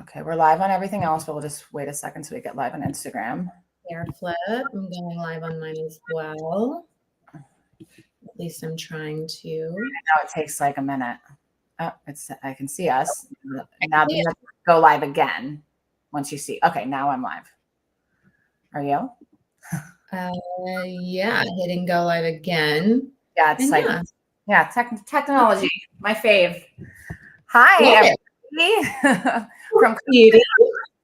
Okay, we're live on everything else, but we'll just wait a second so we get live on Instagram. Air flip. I'm going live on mine as well. At least I'm trying to. Now it takes like a minute. Oh, I can see us. Now go live again once you see. Okay, now I'm live. Are you? Yeah, hitting go live again. Yeah, it's technology, my fave. Hi, everybody. From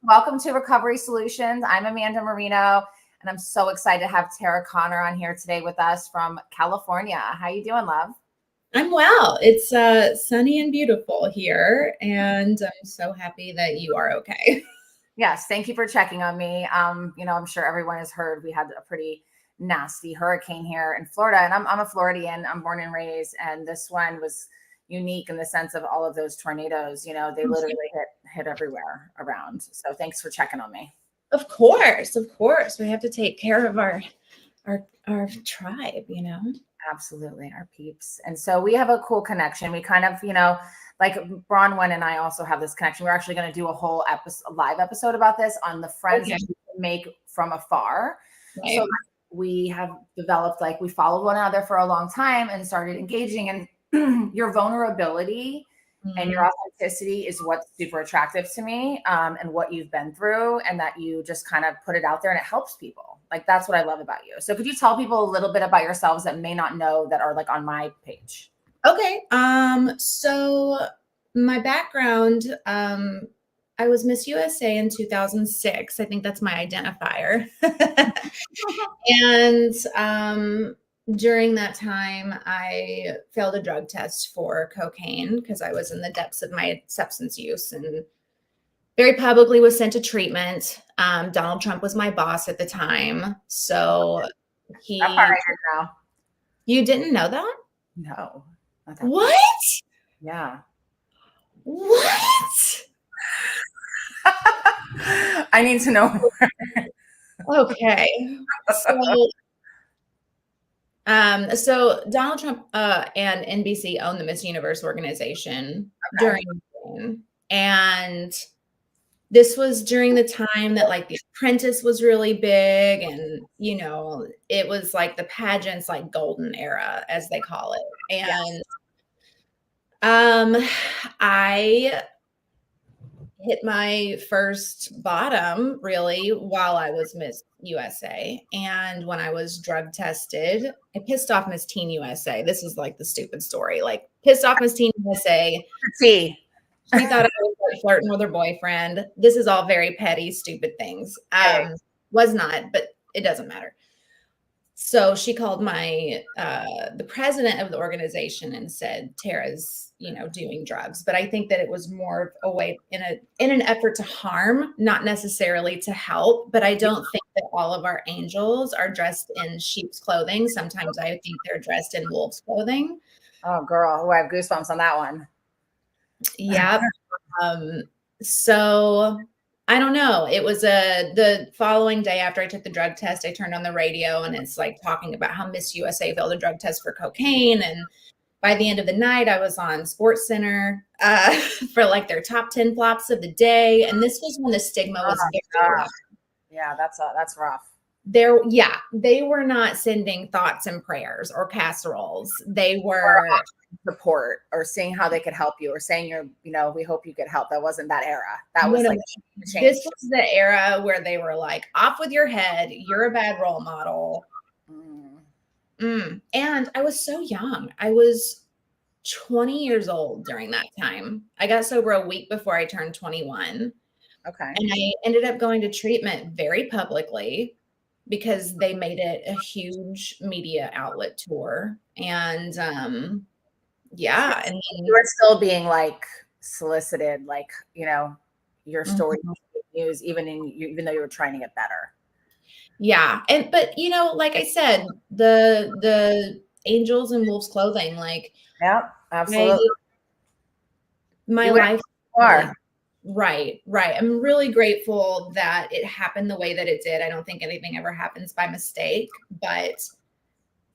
welcome to Recovery Solutions. I'm Amanda Marino, and I'm so excited to have Tara Connor on here today with us from California. How you doing, love? I'm well. It's sunny and beautiful here, and I'm so happy that you are okay. Yes, thank you for checking on me. I'm sure everyone has heard we had a pretty nasty hurricane here in Florida, and I'm a Floridian. I'm born and raised, and this one was unique in the sense of all of those tornadoes. You know, they literally hit everywhere around. So thanks for checking on me. Of course, we have to take care of our tribe. You know. Absolutely, our peeps. And so we have a cool connection. We kind of, like Bronwyn and I also have this connection. We're actually going to do a whole live episode about this on the friends that you can make from afar. Right. So we have developed, we followed one another for a long time and started engaging, and your vulnerability and your authenticity is what's super attractive to me, and what you've been through, and that you just kind of put it out there and it helps people. That's what I love about you. So could you tell people a little bit about yourselves that may not know, that are on my page? Okay. So my background, I was Miss USA in 2006. I think that's my identifier. And during that time, I failed a drug test for cocaine because I was in the depths of my substance use and very publicly was sent to treatment. Donald Trump was my boss at the time. So he. That part I didn't know. You didn't know that? No. What? Yeah. What? I need to know more. Okay. So Donald Trump and NBC owned the Miss Universe organization during, and this was during the time that The Apprentice was really big, and it was the pageants golden era, as they call it. And I hit my first bottom really while I was Miss USA. And when I was drug tested, I pissed off Miss Teen USA. This is the stupid story. Pissed off Miss Teen USA. See. She thought I was flirting with her boyfriend. This is all very petty, stupid things. Was not, but it doesn't matter. So she called the president of the organization and said, Tara's, doing drugs. But I think that it was more a way in an effort to harm, not necessarily to help. But I don't think that all of our angels are dressed in sheep's clothing. Sometimes I think they're dressed in wolf's clothing. Oh, girl. I have goosebumps on that one. Yeah. So I don't know. It was the following day after I took the drug test, I turned on the radio and it's talking about how Miss USA failed a drug test for cocaine. And by the end of the night, I was on Sports Center for their top 10 flops of the day. And this was when the stigma was very low. Yeah, that's rough. They were not sending thoughts and prayers or casseroles. They were support or seeing how they could help you or saying we hope you get help. That wasn't that era. That was this was the era where they were off with your head. You're a bad role model. And I was so young. I was 20 years old during that time. I got sober a week before I turned 21. Okay. And I ended up going to treatment very publicly because they made it a huge media outlet tour. And and you were still being solicited, your story news, even though you were trying to get better. Yeah. But like I said, the angels in wolf's clothing, yeah, absolutely. My life. Right. I'm really grateful that it happened the way that it did. I don't think anything ever happens by mistake, but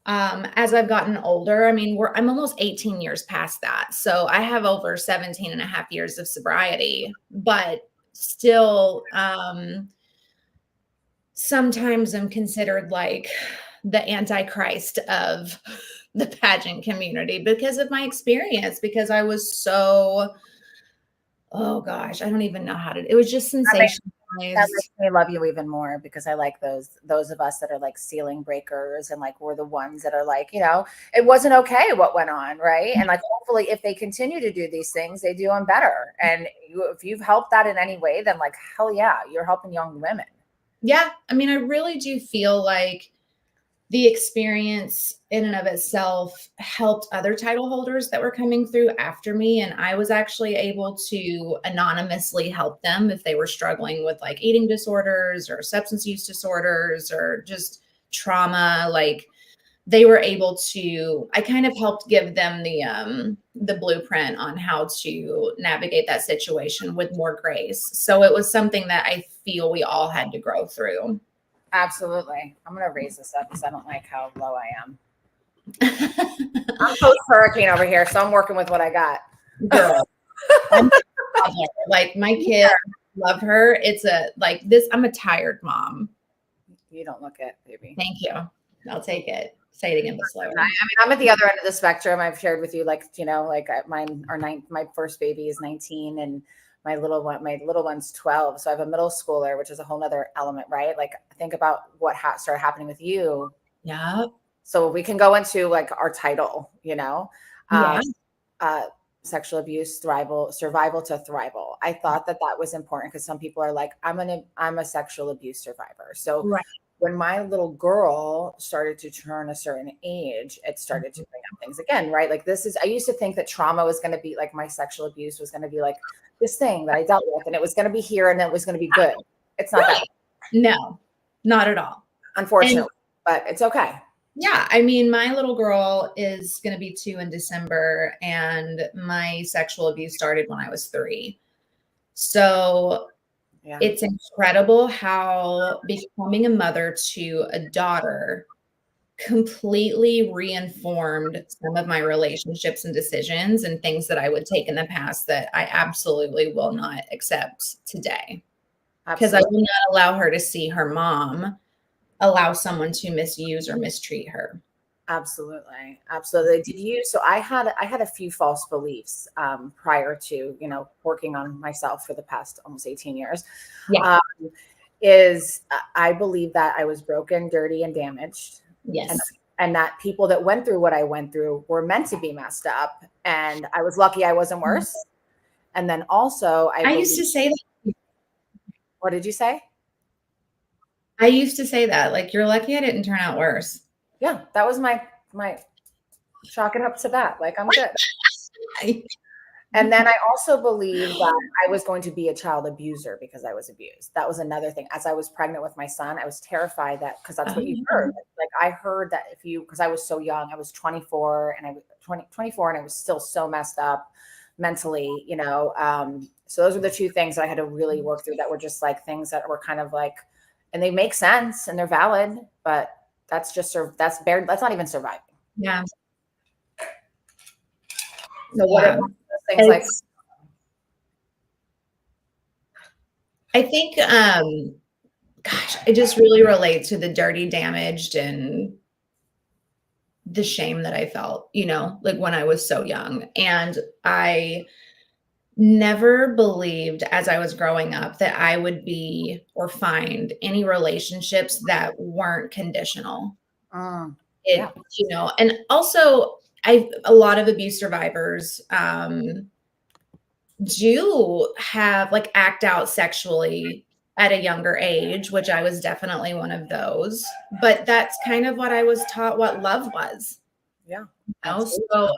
as I've gotten older, I'm almost 18 years past that. So I have over 17 and a half years of sobriety, but still sometimes I'm considered like the antichrist of the pageant community because of my experience, because I was so, oh gosh, I don't even know how to, it was just sensationalized. That makes me love you even more, because I like those of us that are like ceiling breakers, and like we're the ones that are like, it wasn't okay what went on, right? And like hopefully if they continue to do these things, they do them better. And if you've helped that in any way, then like hell yeah, you're helping young women. Yeah, I mean, I really do feel like the experience in and of itself helped other title holders that were coming through after me. And I was actually able to anonymously help them if they were struggling with like eating disorders or substance use disorders or just trauma. Like they were able to, I kind of helped give them the blueprint on how to navigate that situation with more grace. So it was something that I feel we all had to grow through. Absolutely. I'm going to raise this up because I don't like how low I am. I'm post hurricane over here, so I'm working with what I got. Girl, like my kids love her. It's I'm a tired mom. You don't look it, baby. Thank you. I'll take it. Say it again, but slower. I mean, I'm at the other end of the spectrum. I've shared with you, like, my first baby is 19, and my little one's 12. So I have a middle schooler, which is a whole nother element, right? Like think about what started happening with you. Yeah. So we can go into like our title, Yeah. Sexual abuse, survival to thrival. I thought that was important because some people are like, I'm a sexual abuse survivor. So right. When my little girl started to turn a certain age, it started to bring up things again, right? Like I used to think that trauma was going to be like, my sexual abuse was going to be like this thing that I dealt with, and it was going to be here and it was going to be good. It's not that. No, not at all. Unfortunately, but it's okay. Yeah. I mean, my little girl is going to be 2 in December, and my sexual abuse started when I was 3. So yeah. It's incredible how becoming a mother to a daughter completely reinformed some of my relationships and decisions and things that I would take in the past that I absolutely will not accept today. Because I will not allow her to see her mom allow someone to misuse or mistreat her. Absolutely. So I had a few false beliefs prior to, working on myself for the past almost 18 years. Yeah. I believe that I was broken, dirty, and damaged. Yes. And that people that went through what I went through were meant to be messed up. And I was lucky I wasn't worse. And then also I used to say that. What did you say? I used to say that, like, you're lucky I didn't turn out worse. Yeah, that was my chalking up to that. Like, I'm good. And then I also believed that I was going to be a child abuser because I was abused. That was another thing. As I was pregnant with my son, I was terrified because that's what you heard. Like I heard that because I was so young, I was 24 and I was still so messed up mentally, so those were the two things that I had to really work through that were just like things that were kind of like, and they make sense and they're valid, but that's not even surviving. Yeah. So what are things like? I think, gosh, I just really relate to the dirty, damaged, and the shame that I felt, like when I was so young. And I never believed as I was growing up that I would be or find any relationships that weren't conditional. Yeah. And also a lot of abuse survivors do have like act out sexually at a younger age, which I was definitely one of those. But that's kind of what I was taught what love was. Yeah. So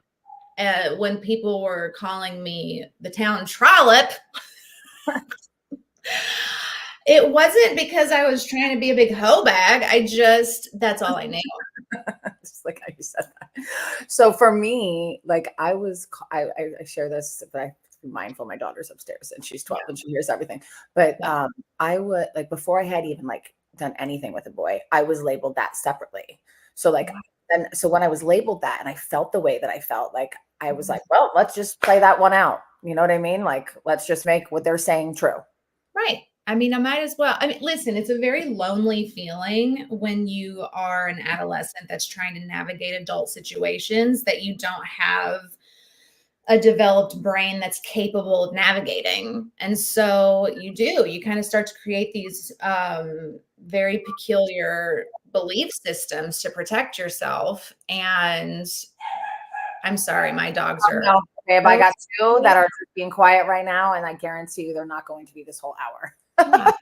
when people were calling me the town trollop, it wasn't because I was trying to be a big hoe bag. That's all I knew. Just like how you said that. So for me, like I share this, but I'm mindful my daughter's upstairs and she's 12 and she hears everything. But I would like, before I had even like done anything with a boy, I was labeled that separately. So like, so when I was labeled that and I felt the way that I felt, like I was like, well, let's just play that one out. You know what I mean? Like, let's just make what they're saying true. I mean, I might as well. I mean, listen, it's a very lonely feeling when you are an adolescent that's trying to navigate adult situations that you don't have a developed brain that's capable of navigating. And so you kind of start to create these very peculiar belief systems to protect yourself. And I'm sorry, my dogs are. No, babe, I got two that are being quiet right now, and I guarantee you they're not going to be this whole hour. I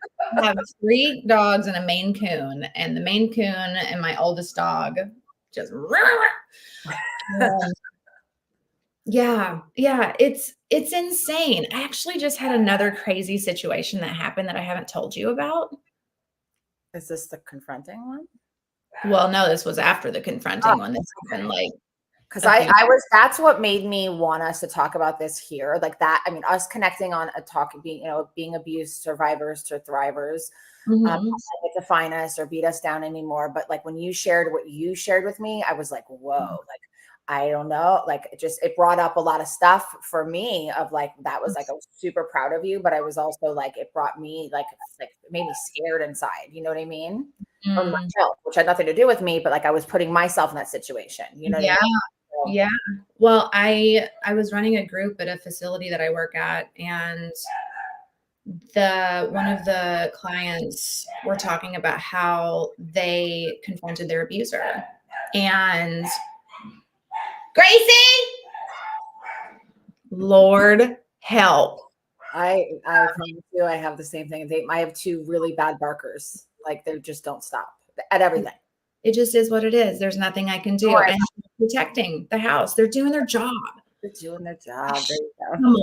have 3 dogs and a Maine Coon, and the Maine Coon and my oldest dog just yeah, it's insane. I actually just had another crazy situation that happened that I haven't told you about. Is this the confronting one? Well, no, this was after the confronting one. This happened like because that's what made me want us to talk about this here. Like that, I mean, us connecting on a talk, being abuse survivors to thrivers, not to define us or beat us down anymore. But like when you shared what you shared with me, I was like, whoa, like, I don't know, like it brought up a lot of stuff for me of like, that was like, I was super proud of you, but I was also like, it brought me like it made me scared inside. You know what I mean? From myself, which had nothing to do with me, but like I was putting myself in that situation. You know what I mean? Yeah. Well, I was running a group at a facility that I work at, and one of the clients were talking about how they confronted their abuser. And Gracie, Lord help. I have the same thing. I have 2 really bad barkers. Like they just don't stop at everything. It just is what it is. There's nothing I can do. Right. And protecting the house. They're doing their job. They're doing their job. There you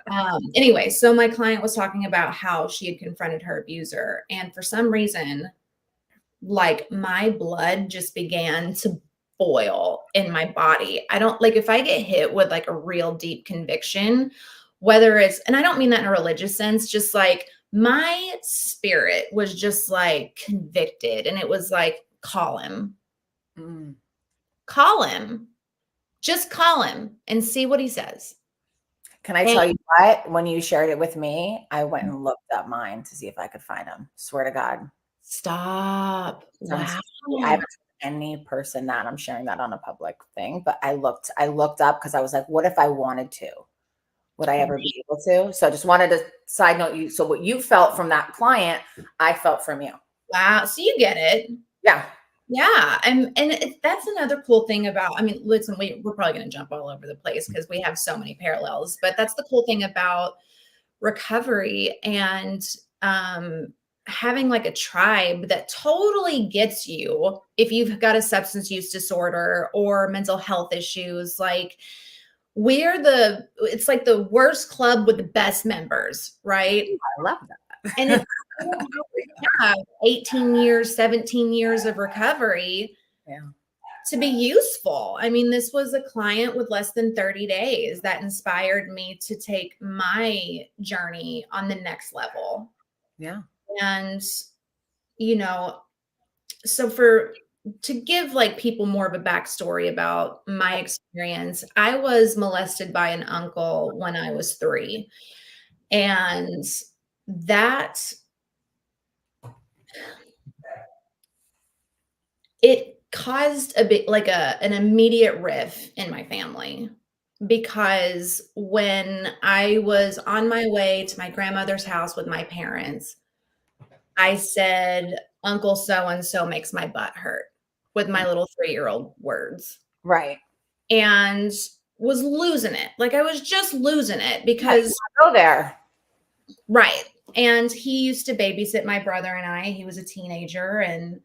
go. Anyway, so my client was talking about how she had confronted her abuser. And for some reason, like my blood just began to boil in my body. I don't like if I get hit with like a real deep conviction, whether it's, and I don't mean that in a religious sense, just like my spirit was just like convicted. And it was like, call him. Call him. Just call him and see what he says. Can I tell you what? When you shared it with me, I went and looked up mine to see if I could find him. Swear to God. Stop. Wow. I haven't told any person that I'm sharing that on a public thing, but I looked up because I was like, what if I wanted to? Would I ever be able to? So I just wanted to side note you. So what you felt from that client, I felt from you. Wow. So you get it. Yeah. Yeah. And that's another cool thing about, I mean, listen, we're probably going to jump all over the place because we have so many parallels, but that's the cool thing about recovery and having like a tribe that totally gets you if you've got a substance use disorder or mental health issues. Like it's like the worst club with the best members, right? I love that. And it's 18 years, 17 years of recovery to be useful. I mean, this was a client with less than 30 days that inspired me to take my journey on the next level. Yeah. And, so to give like people more of a backstory about my experience, I was molested by an uncle when I was 3. And it caused a bit like an immediate rift in my family, because when I was on my way to my grandmother's house with my parents, I said, Uncle so-and-so makes my butt hurt with my little 3-year-old words. Right. And was losing it. Like I was just losing it because go there. Right. And he used to babysit my brother and I. He was a teenager. And,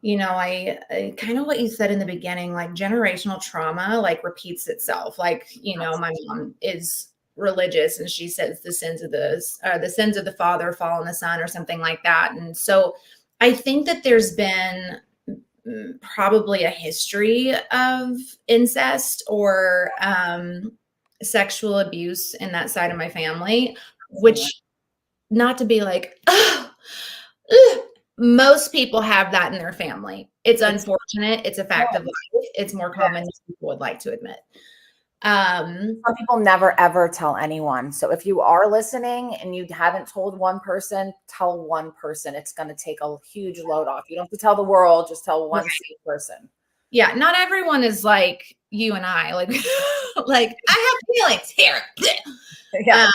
I kind of what you said in the beginning, like generational trauma, like repeats itself. Like, my mom is religious and she says the sins of the father fall on the son or something like that. And so I think that there's been probably a history of incest or sexual abuse in that side of my family, which not to be like, most people have that in their family. It's unfortunate. It's a fact of life. It's more common than people would like to admit. Some people never ever tell anyone. So if you are listening and you haven't told one person, tell one person. It's going to take a huge load off. You don't have to tell the world, just tell one safe person. Yeah, not everyone is like you and I, like, like I have feelings here. Yeah.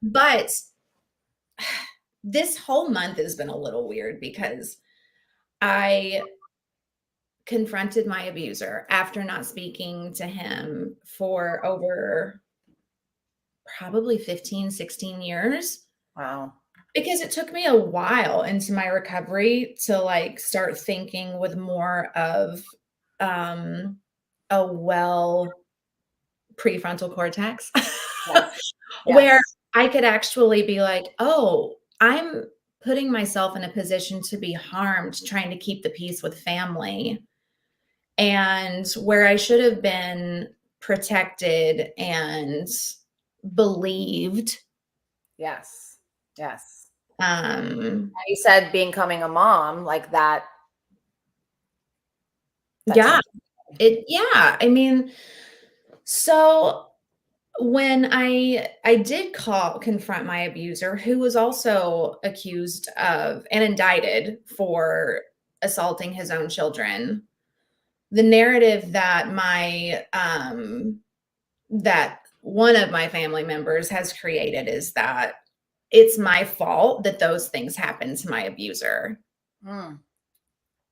But this whole month has been a little weird because I confronted my abuser after not speaking to him for over probably 15, 16 years. Wow. Because it took me a while into my recovery to like start thinking with more of a well prefrontal cortex Yes. where I could actually be like, oh, I'm putting myself in a position to be harmed, trying to keep the peace with family. And where I should have been protected and believed. Yes. Yes. Um, You said becoming a mom like that. yeah, I mean, so when I did confront my abuser, who was also accused of and indicted for assaulting his own children, the narrative that that one of my family members has created is that it's my fault that those things happened to my abuser.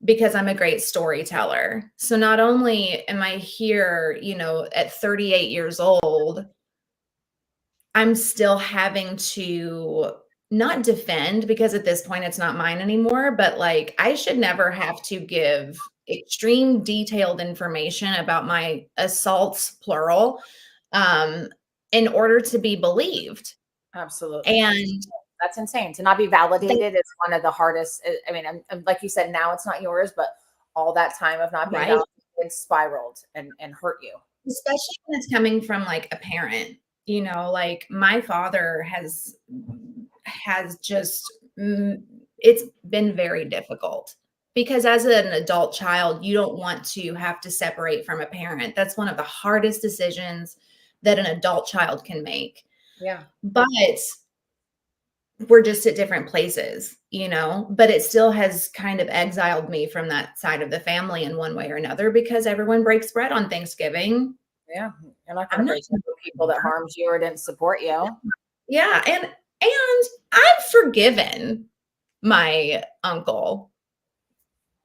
Because I'm a great storyteller. So not only am I here, at 38 years old, I'm still having to not defend, because at this point it's not mine anymore, but like I should never have to give extreme detailed information about my assaults, plural, in order to be believed. Absolutely. And that's insane. To not be validated is one of the hardest. I mean, like you said, now it's not yours, but all that time of not being right. validated spiraled and hurt you. Especially when it's coming from like a parent, like my father has just, it's been very difficult because as an adult child, you don't want to have to separate from a parent. That's one of the hardest decisions that an adult child can make. Yeah. But we're just at different places, but it still has kind of exiled me from that side of the family in one way or another because everyone breaks bread on Thanksgiving. Yeah. You're not going to break bread with people that harmed you or didn't support you. Yeah. And I've forgiven my uncle,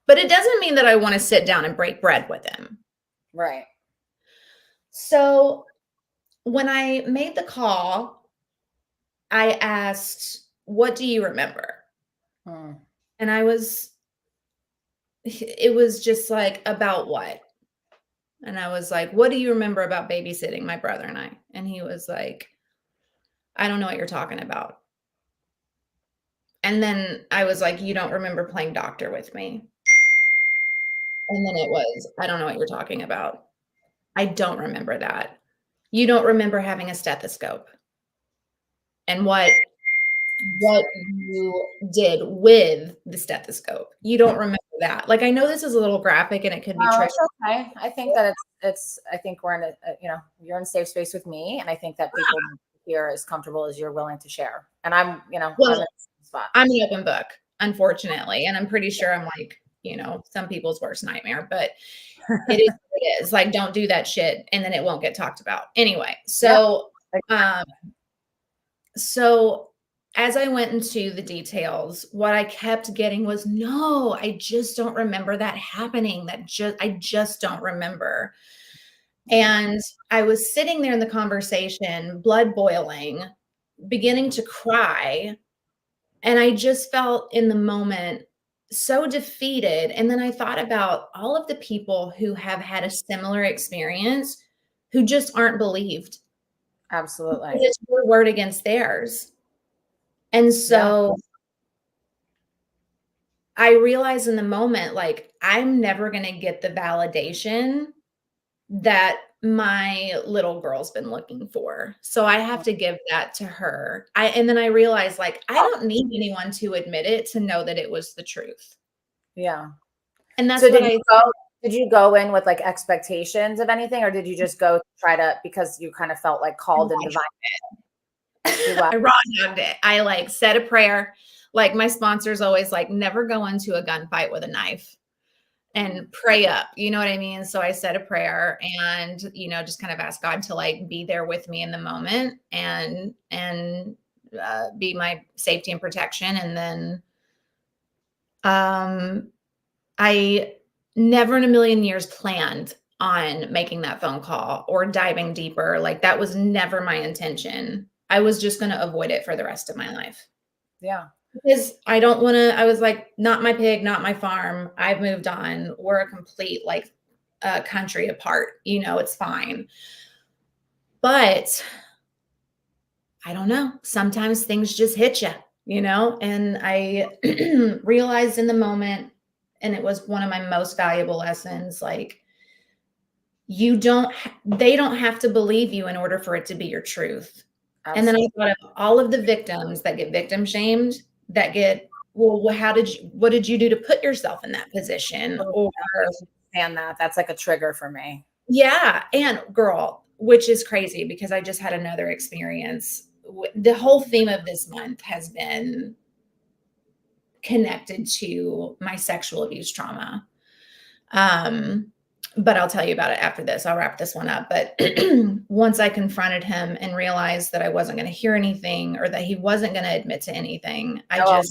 but it doesn't mean that I want to sit down and break bread with him. Right. So when I made the call, I asked, what do you remember? And it was just like, about what? And I was like, what do you remember about babysitting my brother and I? And he was like, I don't know what you're talking about. And then I was like, you don't remember playing doctor with me? And then it was, I don't know what you're talking about. I don't remember that. You don't remember having a stethoscope and what you did with the stethoscope. You don't remember that. Like, I know this is a little graphic and it could be tricky. It's okay. I think that I think we're in you're in safe space with me. And I think that people here as comfortable as you're willing to share. And I'm, I'm in the spot. I'm an open book, unfortunately. And I'm pretty sure I'm like, some people's worst nightmare, but it is what it is. Like, don't do that shit and then it won't get talked about. Anyway, so so as I went into the details, what I kept getting was, no, I just don't remember that happening. I just don't remember. And I was sitting there in the conversation, blood boiling, beginning to cry. And I just felt in the moment so defeated. And then I thought about all of the people who have had a similar experience who just aren't believed. Absolutely. It's your word against theirs. And so I realized in the moment, like, I'm never going to get the validation that my little girl's been looking for. So I have to give that to her. And then I realized, like, I don't need anyone to admit it to know that it was the truth. Yeah. And that's so what did you go, Did you go in with like expectations of anything, or did you just go try to, because you kind of felt like called and divine? I raw dogged it. I like said a prayer. Like my sponsors always like, never go into a gunfight with a knife and pray up. You know what I mean? So I said a prayer and, just kind of asked God to like be there with me in the moment and be my safety and protection. And then I never in a million years planned on making that phone call or diving deeper. Like that was never my intention. I was just going to avoid it for the rest of my life. Yeah. Because I don't want to, I was like, not my pig, not my farm. I've moved on. We're a complete like country apart. It's fine. But I don't know. Sometimes things just hit you, and I realized in the moment, and it was one of my most valuable lessons, like they don't have to believe you in order for it to be your truth. Absolutely. And then I thought of all of the victims that get victim shamed, that get, well, what did you do to put yourself in that position? Or and that's like a trigger for me. Yeah. And girl, which is crazy because I just had another experience. The whole theme of this month has been connected to my sexual abuse trauma. But I'll tell you about it after this. I'll wrap this one up. But once I confronted him and realized that I wasn't going to hear anything or that he wasn't going to admit to anything, No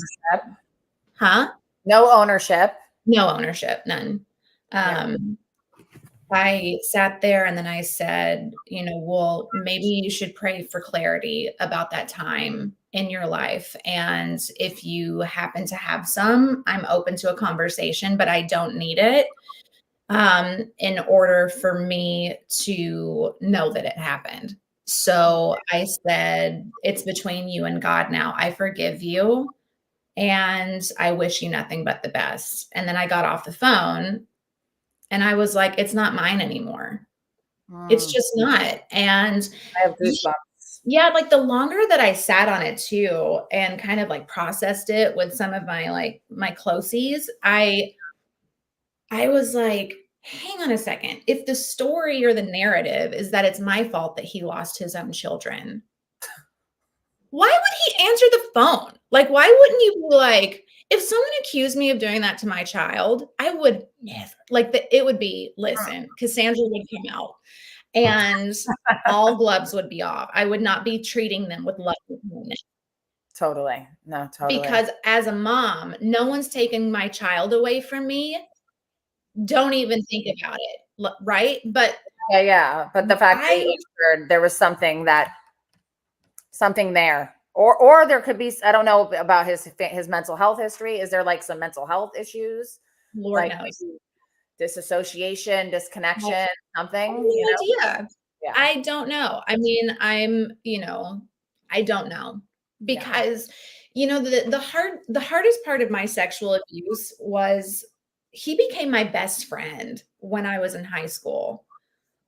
ownership. No ownership, none. Yeah. I sat there and then I said, well, maybe you should pray for clarity about that time in your life. And if you happen to have some, I'm open to a conversation, but I don't need it in order for me to know that it happened. So I said, it's between you and God now. I forgive you. And I wish you nothing but the best. And then I got off the phone and I was like, it's not mine anymore. It's just not. And I have goosebumps. Yeah, like the longer that I sat on it too and kind of like processed it with some of my closies, I was like, hang on a second. If the story or the narrative is that it's my fault that he lost his own children, why would he answer the phone? Like, why wouldn't you be like, if someone accused me of doing that to my child, I would never, it would be, listen, Cassandra would come out and all gloves would be off. I would not be treating them with love. Totally. No, totally. Because as a mom, no one's taking my child away from me. Don't even think about it. Right. But yeah. But the fact that there was something there, or there could be, I don't know about his mental health history. Is there like some mental health issues? Lord knows. Disassociation, disconnection, something? Yeah. I don't know. I mean, I don't know because, the hardest part of my sexual abuse was he became my best friend when I was in high school.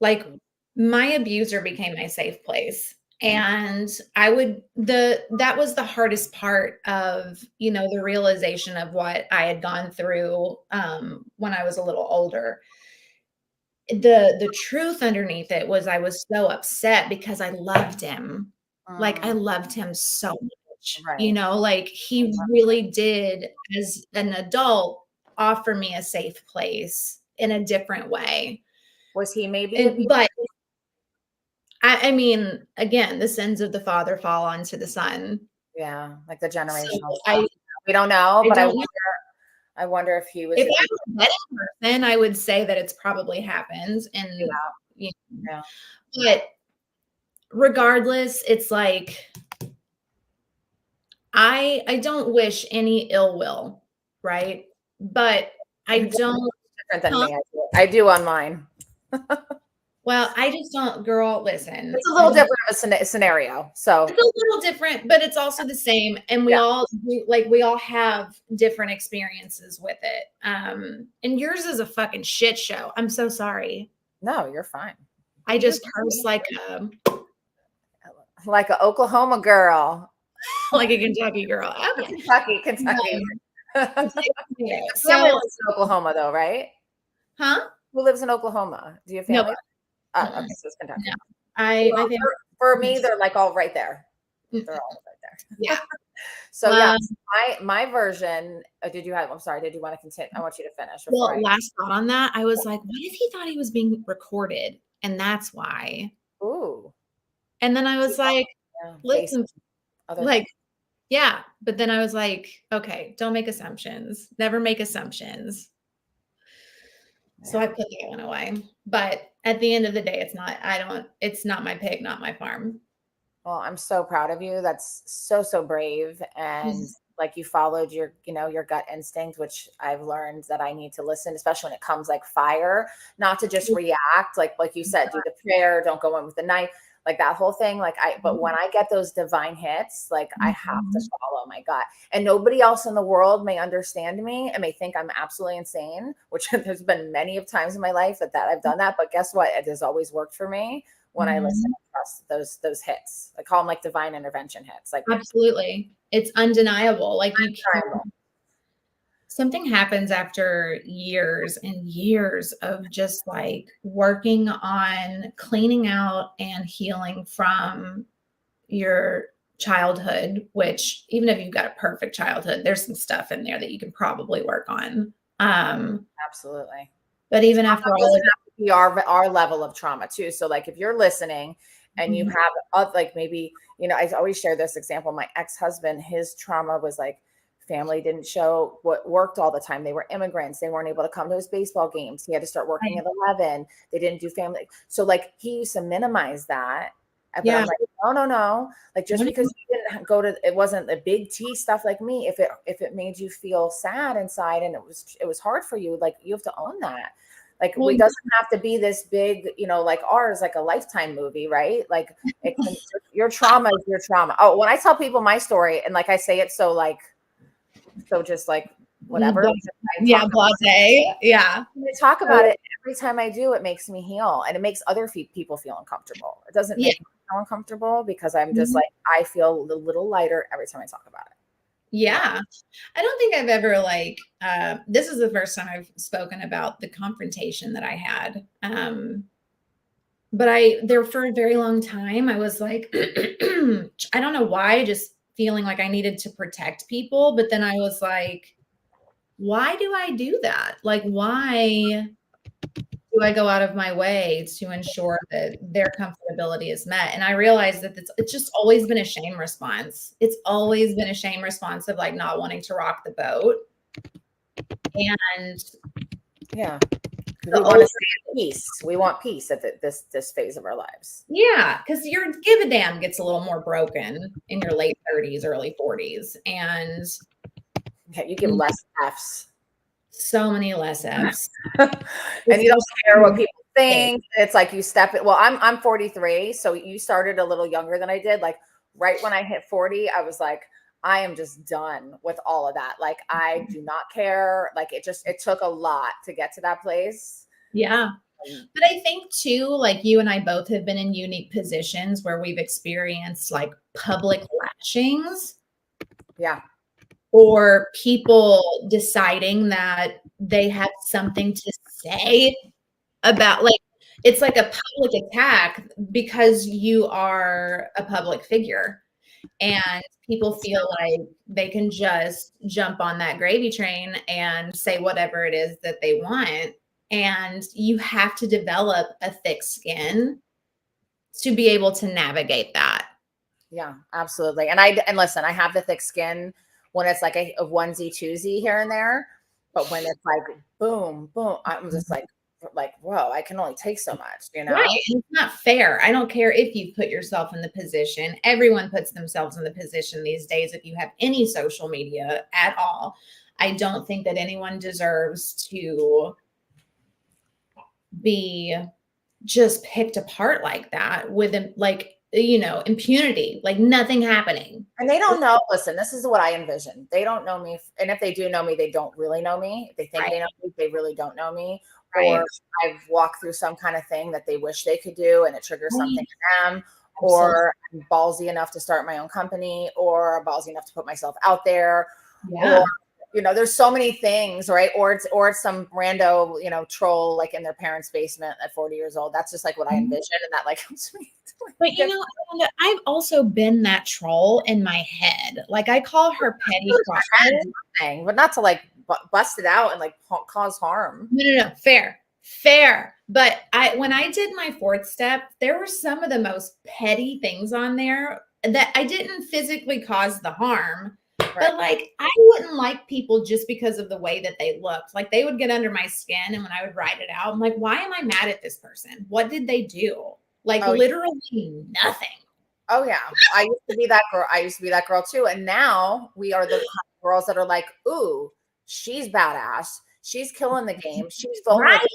Like my abuser became my safe place. And that was the hardest part of, the realization of what I had gone through when I was a little older. The truth underneath it was I was so upset because I loved him. Like I loved him so much, like he really did as an adult offer me a safe place in a different way. Was he maybe? But I mean, again, the sins of the father fall onto the son. Yeah, like the generational. So we don't know, but I wonder if he was. If I was a betting person, I would say that it's probably happened. And but regardless, it's like I don't wish any ill will, right? But I don't. Different than me. I do on mine. Well, I just don't, girl, listen. It's a little different of a scenario. So it's a little different, but it's also the same. And we all have different experiences with it. And yours is a fucking shit show. I'm so sorry. No, you're fine. I just curse like an Oklahoma girl. Like a Kentucky girl. Okay. Kentucky. So Oklahoma though, right? Huh? Who lives in Oklahoma? Do you have No. family? Oh, okay, so it's Kentucky. No. My Well, family. for me, they're like all right there. Mm. They're all right there. Yeah. So yeah, my version. Did you have? I'm sorry. Did you want to continue? I want you to finish before Well, last thought on that, I was like, what if he thought he was being recorded? And that's why. Ooh. And then I was like, Yeah, listen, other like, things. yeah. But then I was like, okay, don't make assumptions. Never make assumptions. So I put that one away. But at the end of the day, it's not my pig, not my farm. Well, I'm so proud of you. That's so brave. And like you followed your, your gut instinct, which I've learned that I need to listen, especially when it comes like fire, not to just react. Like you said, do the prayer, don't go in with the knife, like that whole thing. But when I get those divine hits, like I have to follow my gut. And nobody else in the world may understand me and may think I'm absolutely insane, which there's been many of times in my life that I've done that. But guess what? It has always worked for me when I listen and trust those hits. I call them like divine intervention hits. Like absolutely. It's undeniable. Like something happens after years and years of just like working on cleaning out and healing from your childhood, which even if you've got a perfect childhood, there's some stuff in there that you can probably work on. Absolutely. But even after all of it, our level of trauma too. So like if you're listening and you have like maybe, I always share this example. My ex-husband, his trauma was like family didn't show what worked all the time. They were immigrants. They weren't able to come to his baseball games. He had to start working at 11. They didn't do family. So like he used to minimize that. But I'm like, no. Like just because you didn't go to, it wasn't the big T stuff like me. If it made you feel sad inside and it was hard for you, like you have to own that. Like it doesn't have to be this big, like ours, like a Lifetime movie, right? Like your trauma is your trauma. Oh, when I tell people my story and like I say it so just like whatever. blase. Yeah. When I talk about it, every time I do, it makes me heal and it makes other people feel uncomfortable. It doesn't make me feel uncomfortable because I'm just like, I feel a little lighter every time I talk about it. Yeah. I don't think I've ever this is the first time I've spoken about the confrontation that I had. But there for a very long time, I was like, I don't know why, just feeling like I needed to protect people. But then I was like, why do I do that? Like, why do I go out of my way to ensure that their comfortability is met? And I realized that it's just always been a shame response. It's always been a shame response of like not wanting to rock the boat. And yeah, we want to stay at peace. We want peace at this phase of our lives. Yeah, because your give a damn gets a little more broken in your late 30s, early 40s, and you give less Fs. So many less Fs. And you don't care what people think. It's like you step it. Well, I'm 43, so you started a little younger than I did. Like right when I hit 40, I was like, I am just done with all of that. Like I do not care. Like it took a lot to get to that place. Yeah. But I think too, like you and I both have been in unique positions where we've experienced like public lashings. Yeah. Or people deciding that they have something to say about it's like a public attack because you are a public figure and people feel like they can just jump on that gravy train and say whatever it is that they want. And you have to develop a thick skin to be able to navigate that. Yeah, absolutely. And listen, I have the thick skin when it's like a onesie twosie here and there, but when it's like boom, boom, I'm just like, whoa, I can only take so much, Right. It's not fair. I don't care if you put yourself in the position. Everyone puts themselves in the position these days. If you have any social media at all, I don't think that anyone deserves to be just picked apart like that with impunity, like nothing happening. And they don't know. Listen, this is what I envision. They don't know me. And if they do know me, they don't really know me. If they think they know me, they really don't know me. Right. Or I've walked through some kind of thing that they wish they could do and it triggers something in them. Or I'm ballsy enough to start my own company or ballsy enough to put myself out there. Yeah. there's so many things, right? Or it's some rando, troll like in their parents' basement at 40 years old. That's just like what I envision, and that like helps me. But Amanda, I've also been that troll in my head. Like I call her petty thing, but not to like bust it out and like cause harm. No. Fair. But when I did my 4th step, there were some of the most petty things on there that I didn't physically cause the harm. Right. But like, I wouldn't like people just because of the way that they looked. Like they would get under my skin. And when I would write it out, I'm like, why am I mad at this person? What did they do? Like literally nothing. Oh yeah. I used to be that girl too. And now we are the girls that are like, ooh, she's badass. She's killing the game. She's vulnerable. Right.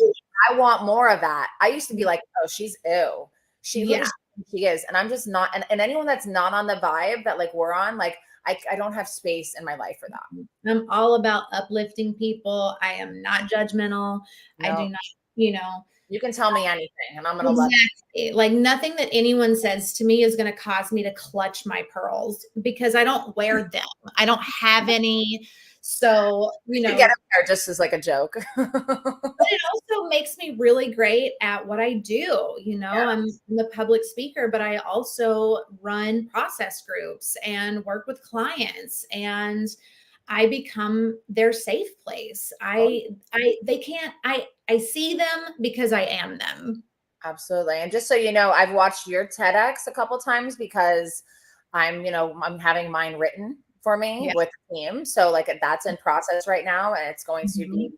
I want more of that. I used to be like, oh, she's ew. She is. And I'm just not. And anyone that's not on the vibe that like we're on, like I don't have space in my life for that. I'm all about uplifting people. I am not judgmental. No. I do not, you can tell me anything and I'm going to love it. Like nothing that anyone says to me is going to cause me to clutch my pearls because I don't wear them. I don't have any. So, you get them there just as like a joke. But it also makes me really great at what I do. I'm a public speaker, but I also run process groups and work with clients, and I become their safe place. I see them because I am them. Absolutely. And just so you know, I've watched your TEDx a couple times because I'm having mine written for me with the team. So like that's in process right now, and it's going to be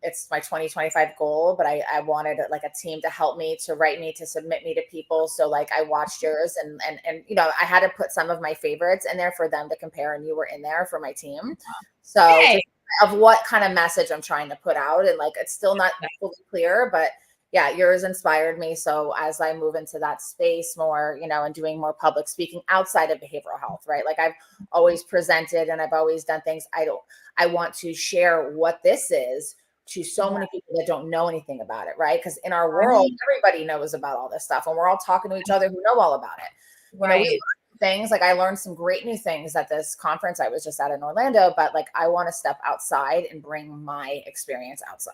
it's my 2025 goal, but I wanted like a team to help me, to write me, to submit me to people. So like I watched yours and I had to put some of my favorites in there for them to compare, and you were in there for my team. So just of what kind of message I'm trying to put out, and like it's still not fully clear, but yeah, yours inspired me. So as I move into that space more, and doing more public speaking outside of behavioral health, right? Like I've always presented and I've always done things. I want to share what this is to so many people that don't know anything about it, right? Because in our world, everybody knows about all this stuff, and we're all talking to each other who know all about it. Right. We learn things. Like I learned some great new things at this conference I was just at in Orlando, but like I want to step outside and bring my experience outside,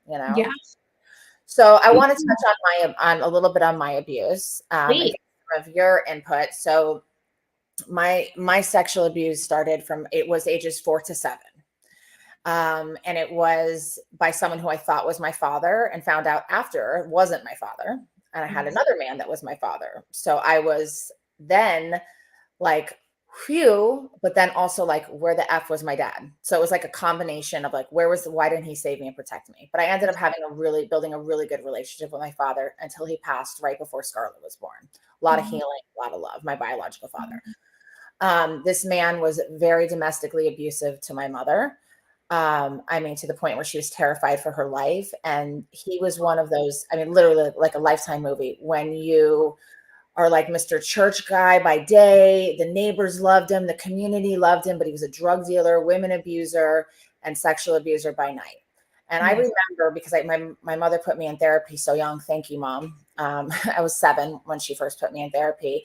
Yeah. So I want to touch on a little bit on my abuse, and some of your input. So my sexual abuse started it was ages 4 to 7. And it was by someone who I thought was my father, and found out after wasn't my father. And I had another man that was my father. So I was then like, phew, but then also like, where the F was my dad? So it was like a combination of like, why didn't he save me and protect me? But I ended up building a really good relationship with my father until he passed right before Scarlett was born. A lot of healing, a lot of love, my biological father. This man was very domestically abusive to my mother. To the point where she was terrified for her life. And he was one of those, literally like a Lifetime movie, when you are like Mr. Church guy by day, the neighbors loved him, the community loved him, but he was a drug dealer, women abuser, and sexual abuser by night. And I remember, because my mother put me in therapy so young. Thank you, Mom. I was 7 when she first put me in therapy.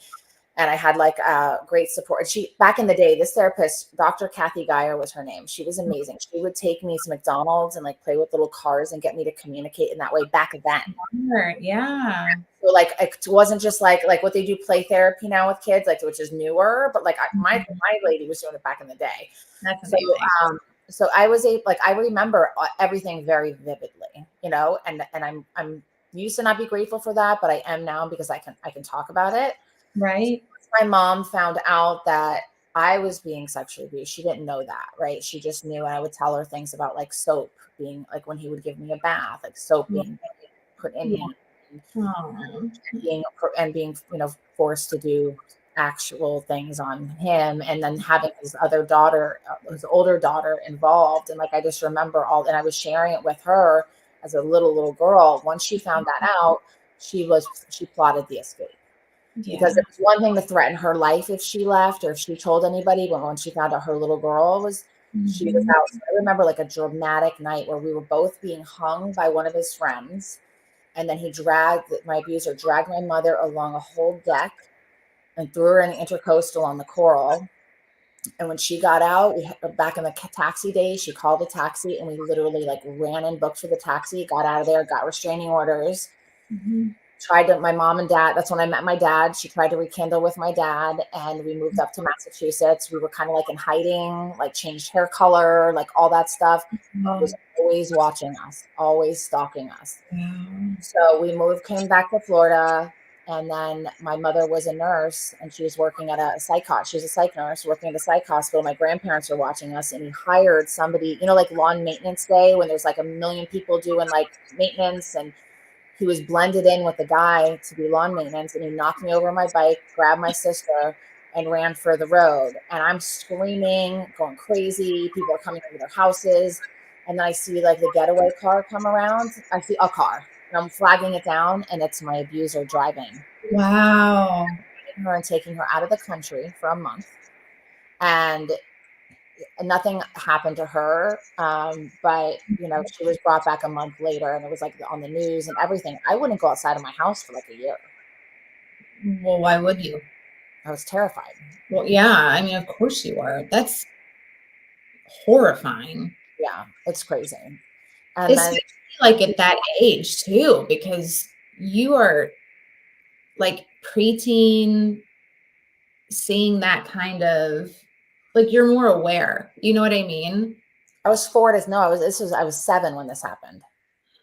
And I had like great support. Back in the day, this therapist, Dr. Kathy Geyer was her name. She was amazing. She would take me to McDonald's and like play with little cars and get me to communicate in that way back then. Yeah. So like, it wasn't just like what they do play therapy now with kids, like, which is newer, but like my lady was doing it back in the day. That's amazing. So I was I remember everything very vividly, and I'm used to not be grateful for that, but I am now, because I can talk about it. Right. So my mom found out that I was being sexually abused. She didn't know that, right? She just knew. And I would tell her things about like soap being like, when he would give me a bath, like soap being put in me, and being forced to do actual things on him, and then having his older daughter involved. And like I just remember and I was sharing it with her as a little girl. Once she found that out, she plotted the escape. Because it was one thing to threaten her life if she left or if she told anybody, but when she found out her little girl she was out. So I remember like a dramatic night where we were both being hung by one of his friends, and then my abuser dragged my mother along a whole deck and threw her in the intercoastal on the coral. And when she got out, back in the taxi days, she called a taxi and we literally like ran and booked for the taxi, got out of there, got restraining orders. Tried to, my mom and dad, that's when I met my dad. She tried to rekindle with my dad and we moved up to Massachusetts. We were kind of like in hiding, like changed hair color, like all that stuff. Was always watching us, always stalking us. So we moved, came back to Florida. And then my mother was a nurse and she was working at a psych hospital. She was a psych nurse working at a psych hospital. My grandparents were watching us and he hired somebody, you know, like lawn maintenance day when there's like a million people doing like maintenance, and he was blended in with the guy to do lawn maintenance, and he knocked me over my bike, grabbed my sister, and ran for the road. And I'm screaming, going crazy. People are coming over their houses. And then I see like the getaway car come around. I see a car and I'm flagging it down, and it's my abuser driving. Wow. Her and taking her out of the country for a month. And nothing happened to her. But you know, she was brought back a month later and it was like on the news and everything. I wouldn't go outside of my house for like a year. Well, why would you? I was terrified. Well, yeah, I mean, of course you are. That's horrifying. Yeah, it's crazy. And then like at that age too, because you are like preteen, seeing that kind of, like, you're more aware. You know what I mean? I was 7 when this happened,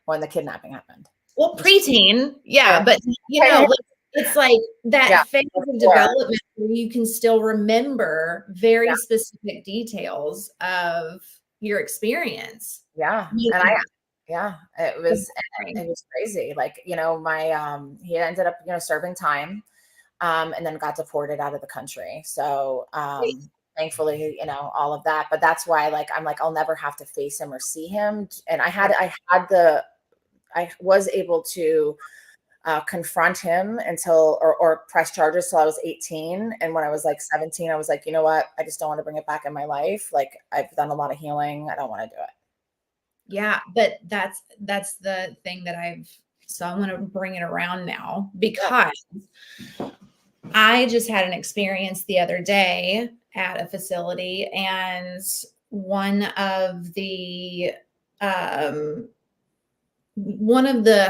when the kidnapping happened. Well, preteen, yeah, but you know, like, it's like that phase of development where you can still remember very specific details of your experience. Yeah. And it was crazy. Like, you know, my he ended up, you know, serving time and then got deported out of the country. So thankfully, you know, all of that. But that's why, like, I'm like, I'll never have to face him or see him. And I was able to confront him until, or press charges till I was 18. And when I was like 17, I was like, you know what? I just don't want to bring it back in my life. Like, I've done a lot of healing. I don't want to do it. Yeah, but that's the thing that so I want to bring it around now, because I just had an experience the other day at a facility, and one of the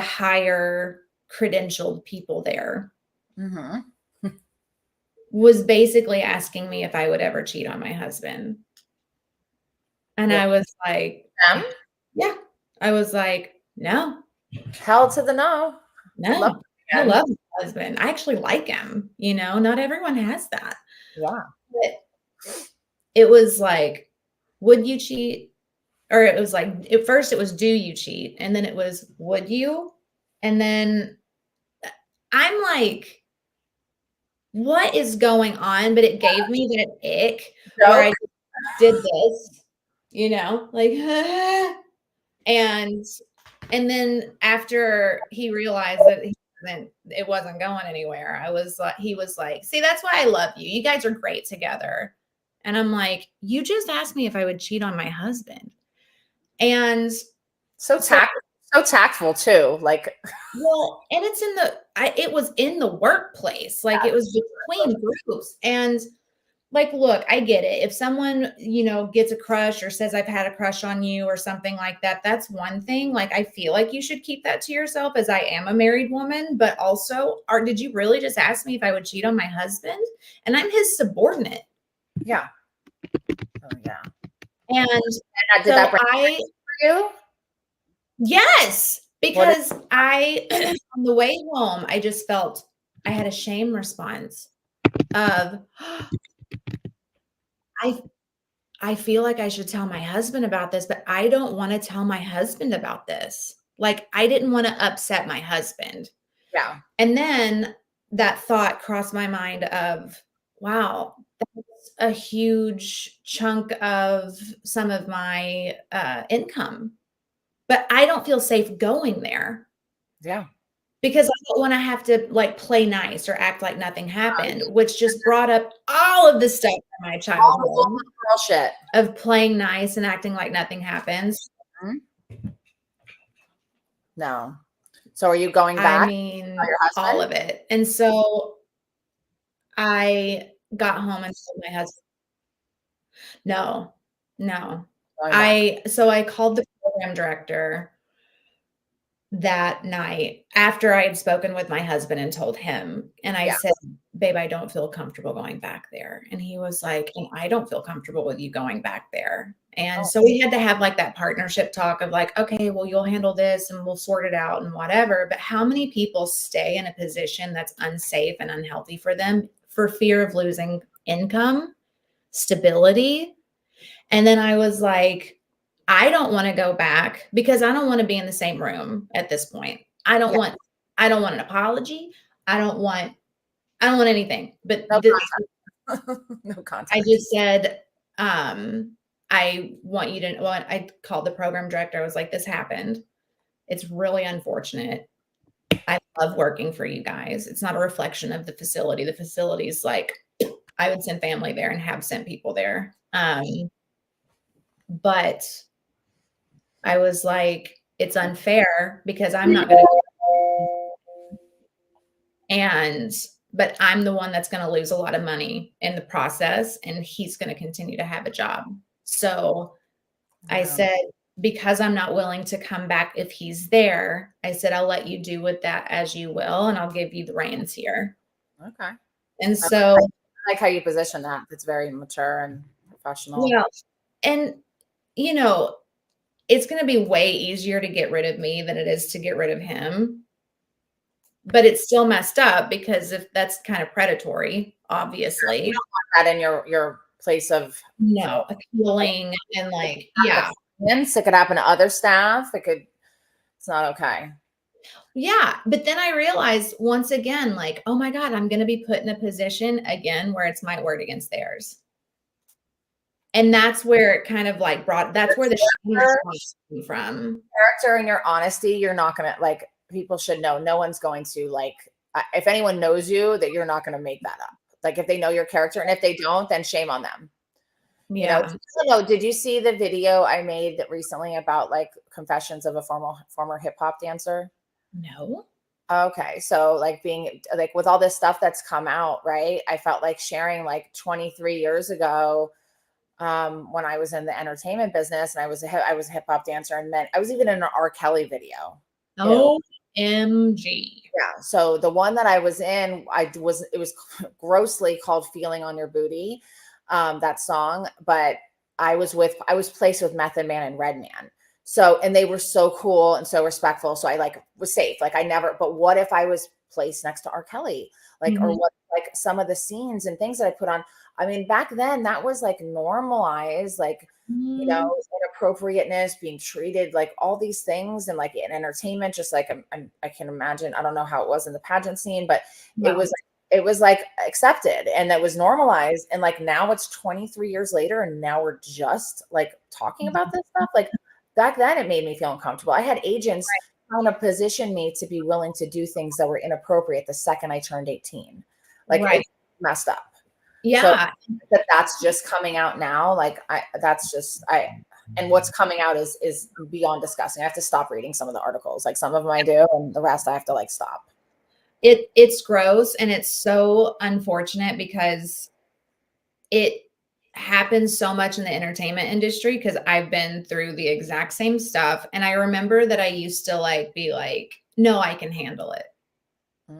higher credentialed people there was basically asking me if I would ever cheat on my husband. And I was like, yeah. I was like, no. Hell to the no. No. I love my husband. I actually like him. You know, not everyone has that. Yeah. But it was like, would you cheat? Or it was like, at first it was, do you cheat? And then it was, would you? And then I'm like, what is going on? But it gave me that ick where I did this, you know, like, and then after he realized that it wasn't going anywhere, he was like, see, that's why I love you. You guys are great together. And I'm like, you just asked me if I would cheat on my husband. And so tactful too. Like, well, and it was in the workplace. Like, it was between groups. And like, look, I get it. If someone, you know, gets a crush or says, I've had a crush on you or something like that, that's one thing. Like, I feel like you should keep that to yourself, as I am a married woman. But also, did you really just ask me if I would cheat on my husband? And I'm his subordinate. Yeah. Oh, yeah. And did that break for you? Yes, because on the way home, I just felt I had a shame response of, I feel like I should tell my husband about this, but I don't want to tell my husband about this. Like, I didn't want to upset my husband. Yeah. And then that thought crossed my mind of, wow, that's a huge chunk of some of my income. But I don't feel safe going there. Yeah. Because I don't want to have to like play nice or act like nothing happened, which just brought up all of the stuff from my childhood shit of playing nice and acting like nothing happens. No. So are you going back? I mean, all of it. And so I got home and told my husband. No, no. Going back. I called the program director that night after I had spoken with my husband and told him, and I Yeah. said, "Babe, I don't feel comfortable going back there." And he was like, "And I don't feel comfortable with you going back there." And Oh, so we had to have like that partnership talk of like, "Okay, well, you'll handle this and we'll sort it out and whatever." But how many people stay in a position that's unsafe and unhealthy for them for fear of losing income, stability? And then I was like, I don't want to go back because I don't want to be in the same room at this point. yeah. I don't want an apology. I don't want I don't want anything. But No this, contact. No I contact. just said, I want you to well, I called the program director. I was like, this happened. It's really unfortunate. I love working for you guys. It's not a reflection of the facility. The facility's like I would send family there and have sent people there. But I was like, it's unfair because I'm not going to, and, but I'm the one that's going to lose a lot of money in the process, and he's going to continue to have a job. So I Yeah. said, because I'm not willing to come back if he's there, I said, I'll let you do with that as you will, and I'll give you the reins here. Okay. And I so, like how you position that. It's very mature and professional. well, and, you know, it's going to be way easier to get rid of me than it is to get rid of him. But it's still messed up because if that's kind of predatory, You obviously. don't want that in your place of No, healing and like, yeah. clients. It could happen to other staff. It's not okay. Yeah. But then I realized once again, like, oh my God, I'm going to be put in a position again where it's my word against theirs. And that's where it kind of like that's where the shame came from. Character and your honesty, you're not gonna like people should know. No one's going to like if anyone knows you, that you're not gonna make that up. Like if they know your character, and if they don't, then shame on them. You know, Yeah. I don't know. Did you see the video I made recently about like confessions of a former hip hop dancer? No. Okay, so like being like with all this stuff that's come out, right? I felt like sharing like 23 years ago, when I was in the entertainment business, and I was a hip hop dancer, and then I was even in an R. Kelly video too. OMG. Yeah. So the one that I was in, it was grossly called "Feeling on Your Booty," that song. But I was placed with Method Man and Redman. So, and they were so cool and so respectful. So I like was safe. Like I never. But what if I was placed next to R. Kelly? Like, or Mhm. what? Like some of the scenes and things that I put on. I mean, back then that was like normalized. Like, you Mhm. know, inappropriateness, being treated like all these things, and like in entertainment, just like I can imagine. I don't know how it was in the pageant scene, but it Well, was it was like accepted and that was normalized. And like now it's 23 years later, and now we're just like talking about this stuff. Like back then, it made me feel uncomfortable. I had agents trying to position me to be willing to do things that were inappropriate the second I turned 18. Like right. it's messed up. So Yeah. that's just coming out now. Like that's just and what's coming out is beyond disgusting. I have to stop reading some of the articles. Like some of them I do, and the rest I have to like stop. It's gross and it's so unfortunate because it happens so much in the entertainment industry because I've been through the exact same stuff. And I remember that I used to like be like, no, I can handle it.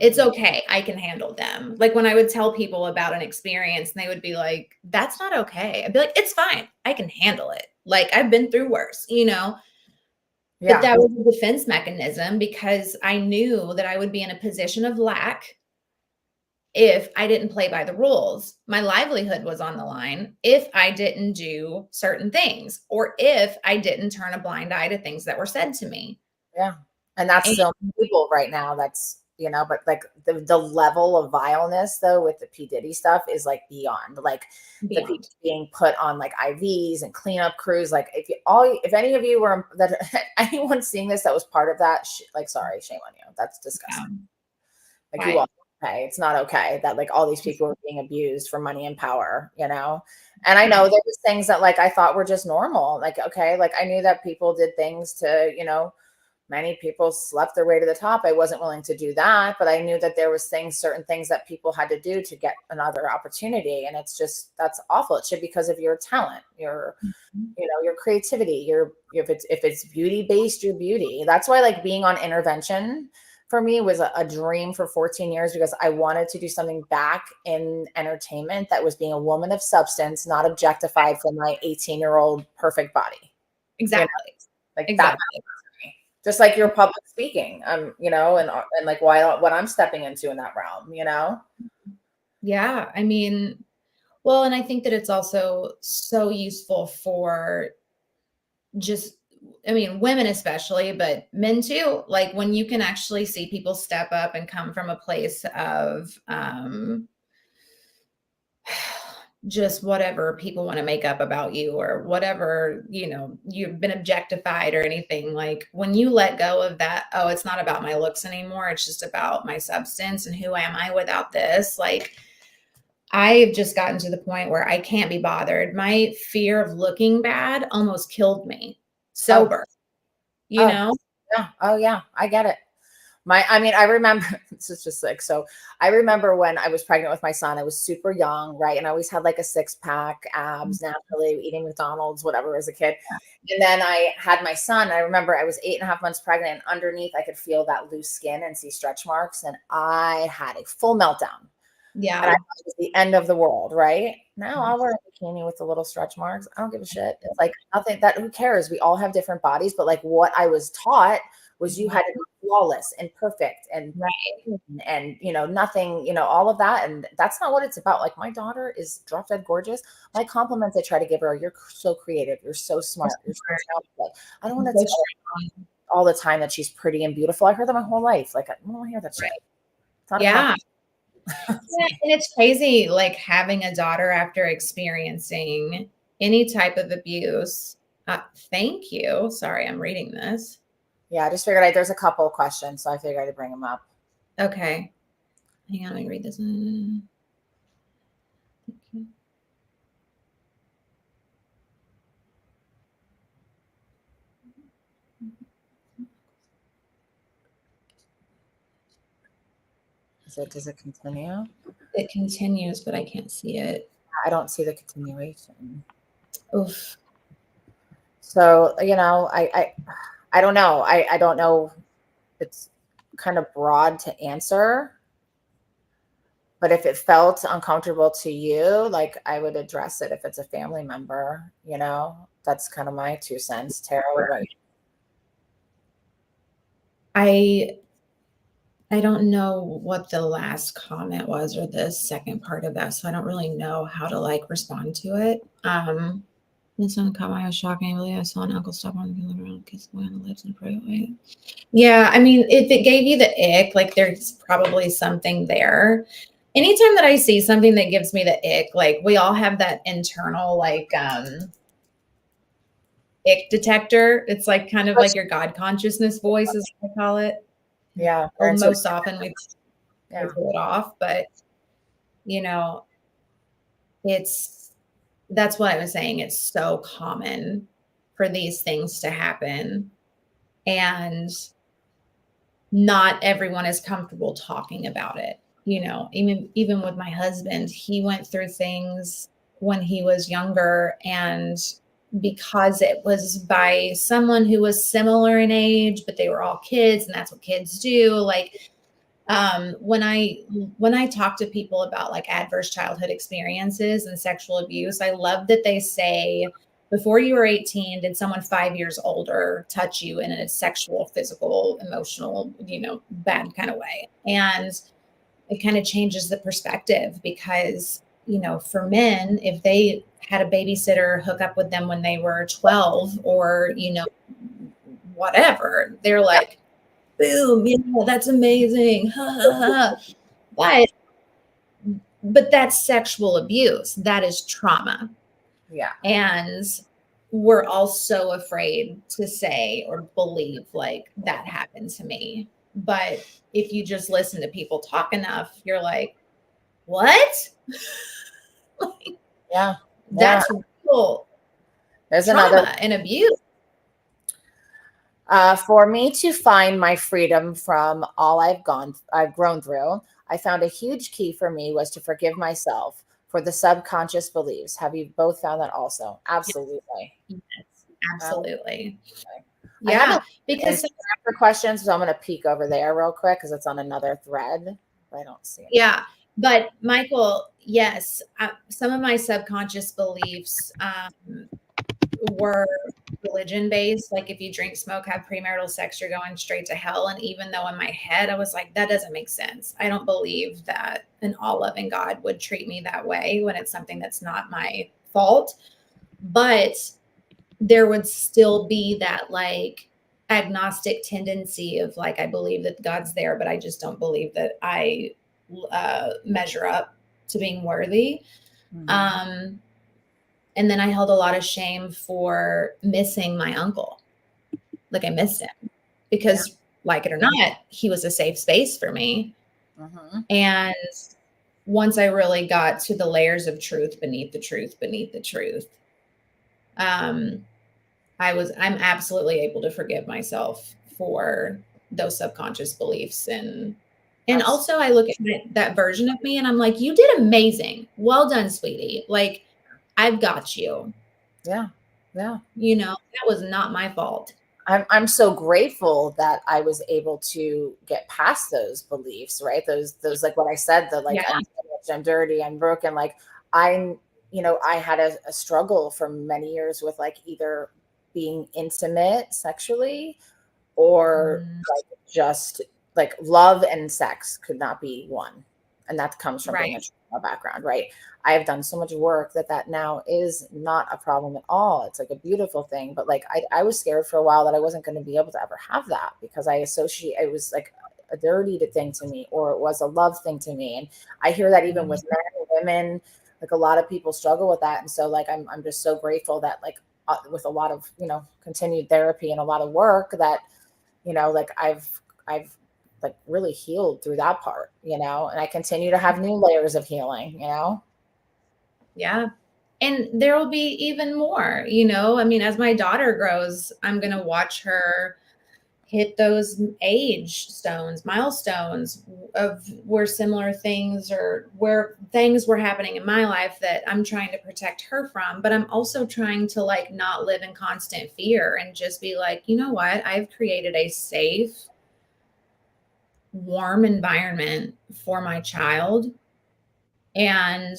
It's Mm, okay. I can handle them. Like when I would tell people about an experience and they would be like, that's not okay. I'd be like, it's fine. I can handle it. Like I've been through worse, you know? But yeah, that was a defense mechanism because I knew that I would be in a position of lack if I didn't play by the rules. My livelihood was on the line if I didn't do certain things or if I didn't turn a blind eye to things that were said to me. yeah. And that's And so many people right now. That's but like the level of vileness though with the P Diddy stuff is like beyond. Like the people beyond. being put on like IVs and cleanup crews. Like if any of you were that anyone seeing this that was part of that, like sorry, shame on you. That's Yeah. disgusting. Like you all Right. okay. It's not okay that like all these people are being abused for money and power, you know? And I know Yeah. there was things that like I thought were just normal. Like, okay, like I knew that people did things to, many people slept their way to the top. I wasn't willing to do that, but I knew that there was certain things that people had to do to get another opportunity. And it's just, that's awful. It should be because of your talent, your, your creativity, if it's beauty based, your beauty. That's why like being on intervention for me was a dream for 14 years, because I wanted to do something back in entertainment that was being a woman of substance, not objectified for my 18-year-old perfect body. Exactly. Like exactly. that. Just like your public speaking, and like what I'm stepping into in that realm, Yeah. I mean, well, and I think that it's also so useful for women especially, but men too. Like when you can actually see people step up and come from a place of, just whatever people want to make up about you or whatever, you've been objectified or anything. Like when you let go of that, oh, it's not about my looks anymore. It's just about my substance and who am I without this? Like I've just gotten to the point where I can't be bothered. My fear of looking bad almost killed me sober, Yeah. Oh yeah. I get it. I remember, this is just like, so I remember when I was pregnant with my son, I was super young, right? And I always had like a 6-pack, abs, naturally, eating McDonald's, whatever, as a kid. And then I had my son. I remember I was 8.5 months pregnant, and underneath I could feel that loose skin and see stretch marks. And I had a full meltdown. Yeah. And I thought it was the end of the world, right? Now I'll wear a bikini with the little stretch marks. I don't give a shit. It's like nothing, who cares? We all have different bodies, but like what I was taught was you had to be flawless and perfect and nothing, all of that. And that's not what it's about. Like my daughter is drop dead gorgeous. My compliments I try to give her, you're so creative, you're so smart, you're so talented. I don't want to tell her all the time that she's pretty and beautiful. I heard that my whole life. Like I don't want to hear that shit. Yeah. Yeah, and it's crazy, like having a daughter after experiencing any type of abuse. Thank you. Sorry, I'm reading this. Yeah, I just figured there's a couple of questions, so I figured I'd bring them up. Okay. Hang on, let me read this. Does it continue? It continues, but I can't see it. I don't see the continuation. Oof. So, I don't know. I don't know. It's kind of broad to answer. But if it felt uncomfortable to you, like I would address it if it's a family member, that's kind of my 2 cents. Tara, what about you? I don't know what the last comment was or the second part of that, so I don't really know how to like respond to it. This one caught my eye shocking. I believe I saw an uncle stop on the around kiss the boy on the lips in a private way. Yeah, I mean, if it gave you the ick, like there's probably something there. Anytime that I see something that gives me the ick, like we all have that internal like ick detector. It's like kind of like your God consciousness voice, is what I call it. Yeah. Or most often we pull it off, but that's what I was saying. It's so common for these things to happen. And not everyone is comfortable talking about it. Even with my husband, he went through things when he was younger, and because it was by someone who was similar in age, but they were all kids, and that's what kids do. Like, when I talk to people about like adverse childhood experiences and sexual abuse, I love that they say, before you were 18, did someone 5 years older touch you in a sexual, physical, emotional, bad kind of way? And it kind of changes the perspective because, for men, if they had a babysitter hook up with them when they were 12 or, whatever, they're like, boom, that's amazing. But that's sexual abuse. That is trauma. Yeah. And we're all so afraid to say or believe like that happened to me. But if you just listen to people talk enough, you're like, what? Yeah. That's real. There's trauma another and abuse. For me to find my freedom from all I've grown through, I found a huge key for me was to forgive myself for the subconscious beliefs. Have you both found that also? Absolutely. Yes, Um, absolutely. I have Yeah, a because for questions, so I'm going to peek over there real quick because it's on another thread. I don't see it. yeah, but Michael, yes, some of my subconscious beliefs were religion based. Like if you drink, smoke, have premarital sex, you're going straight to hell. And even though in my head I was like, that doesn't make sense. I don't believe that an all loving God would treat me that way when it's something that's not my fault. But there would still be that like agnostic tendency of like, I believe that God's there, but I just don't believe that I measure up to being worthy. Um, and then I held a lot of shame for missing my uncle. Like I missed him because, like it or not, he was a safe space for me. And once I really got to the layers of truth beneath the truth, I'm absolutely able to forgive myself for those subconscious beliefs. And also I look at that version of me and I'm like, you did amazing. Well done, sweetie. Like, I've got you. Yeah. Yeah. You know, that was not my fault. I'm so grateful that I was able to get past those beliefs, right? Those like what I said, the like I'm dirty, I'm broken. Like I had a struggle for many years with like either being intimate sexually or like just like love and sex could not be one. And that comes from being a trauma background, right? I have done so much work that now is not a problem at all. It's like a beautiful thing. But like I was scared for a while that I wasn't going to be able to ever have that because I associate it was like a dirty thing to me, or it was a love thing to me. And I hear that even with men and women, like a lot of people struggle with that. And so like I'm just so grateful that like with a lot of continued therapy and a lot of work that like I've like really healed through that part, and I continue to have new layers of healing. Yeah. And there will be even more, I mean, as my daughter grows, I'm going to watch her hit those milestones of where similar things or where things were happening in my life that I'm trying to protect her from. But I'm also trying to like not live in constant fear and just be like, you know what? I've created a safe, warm environment for my child. And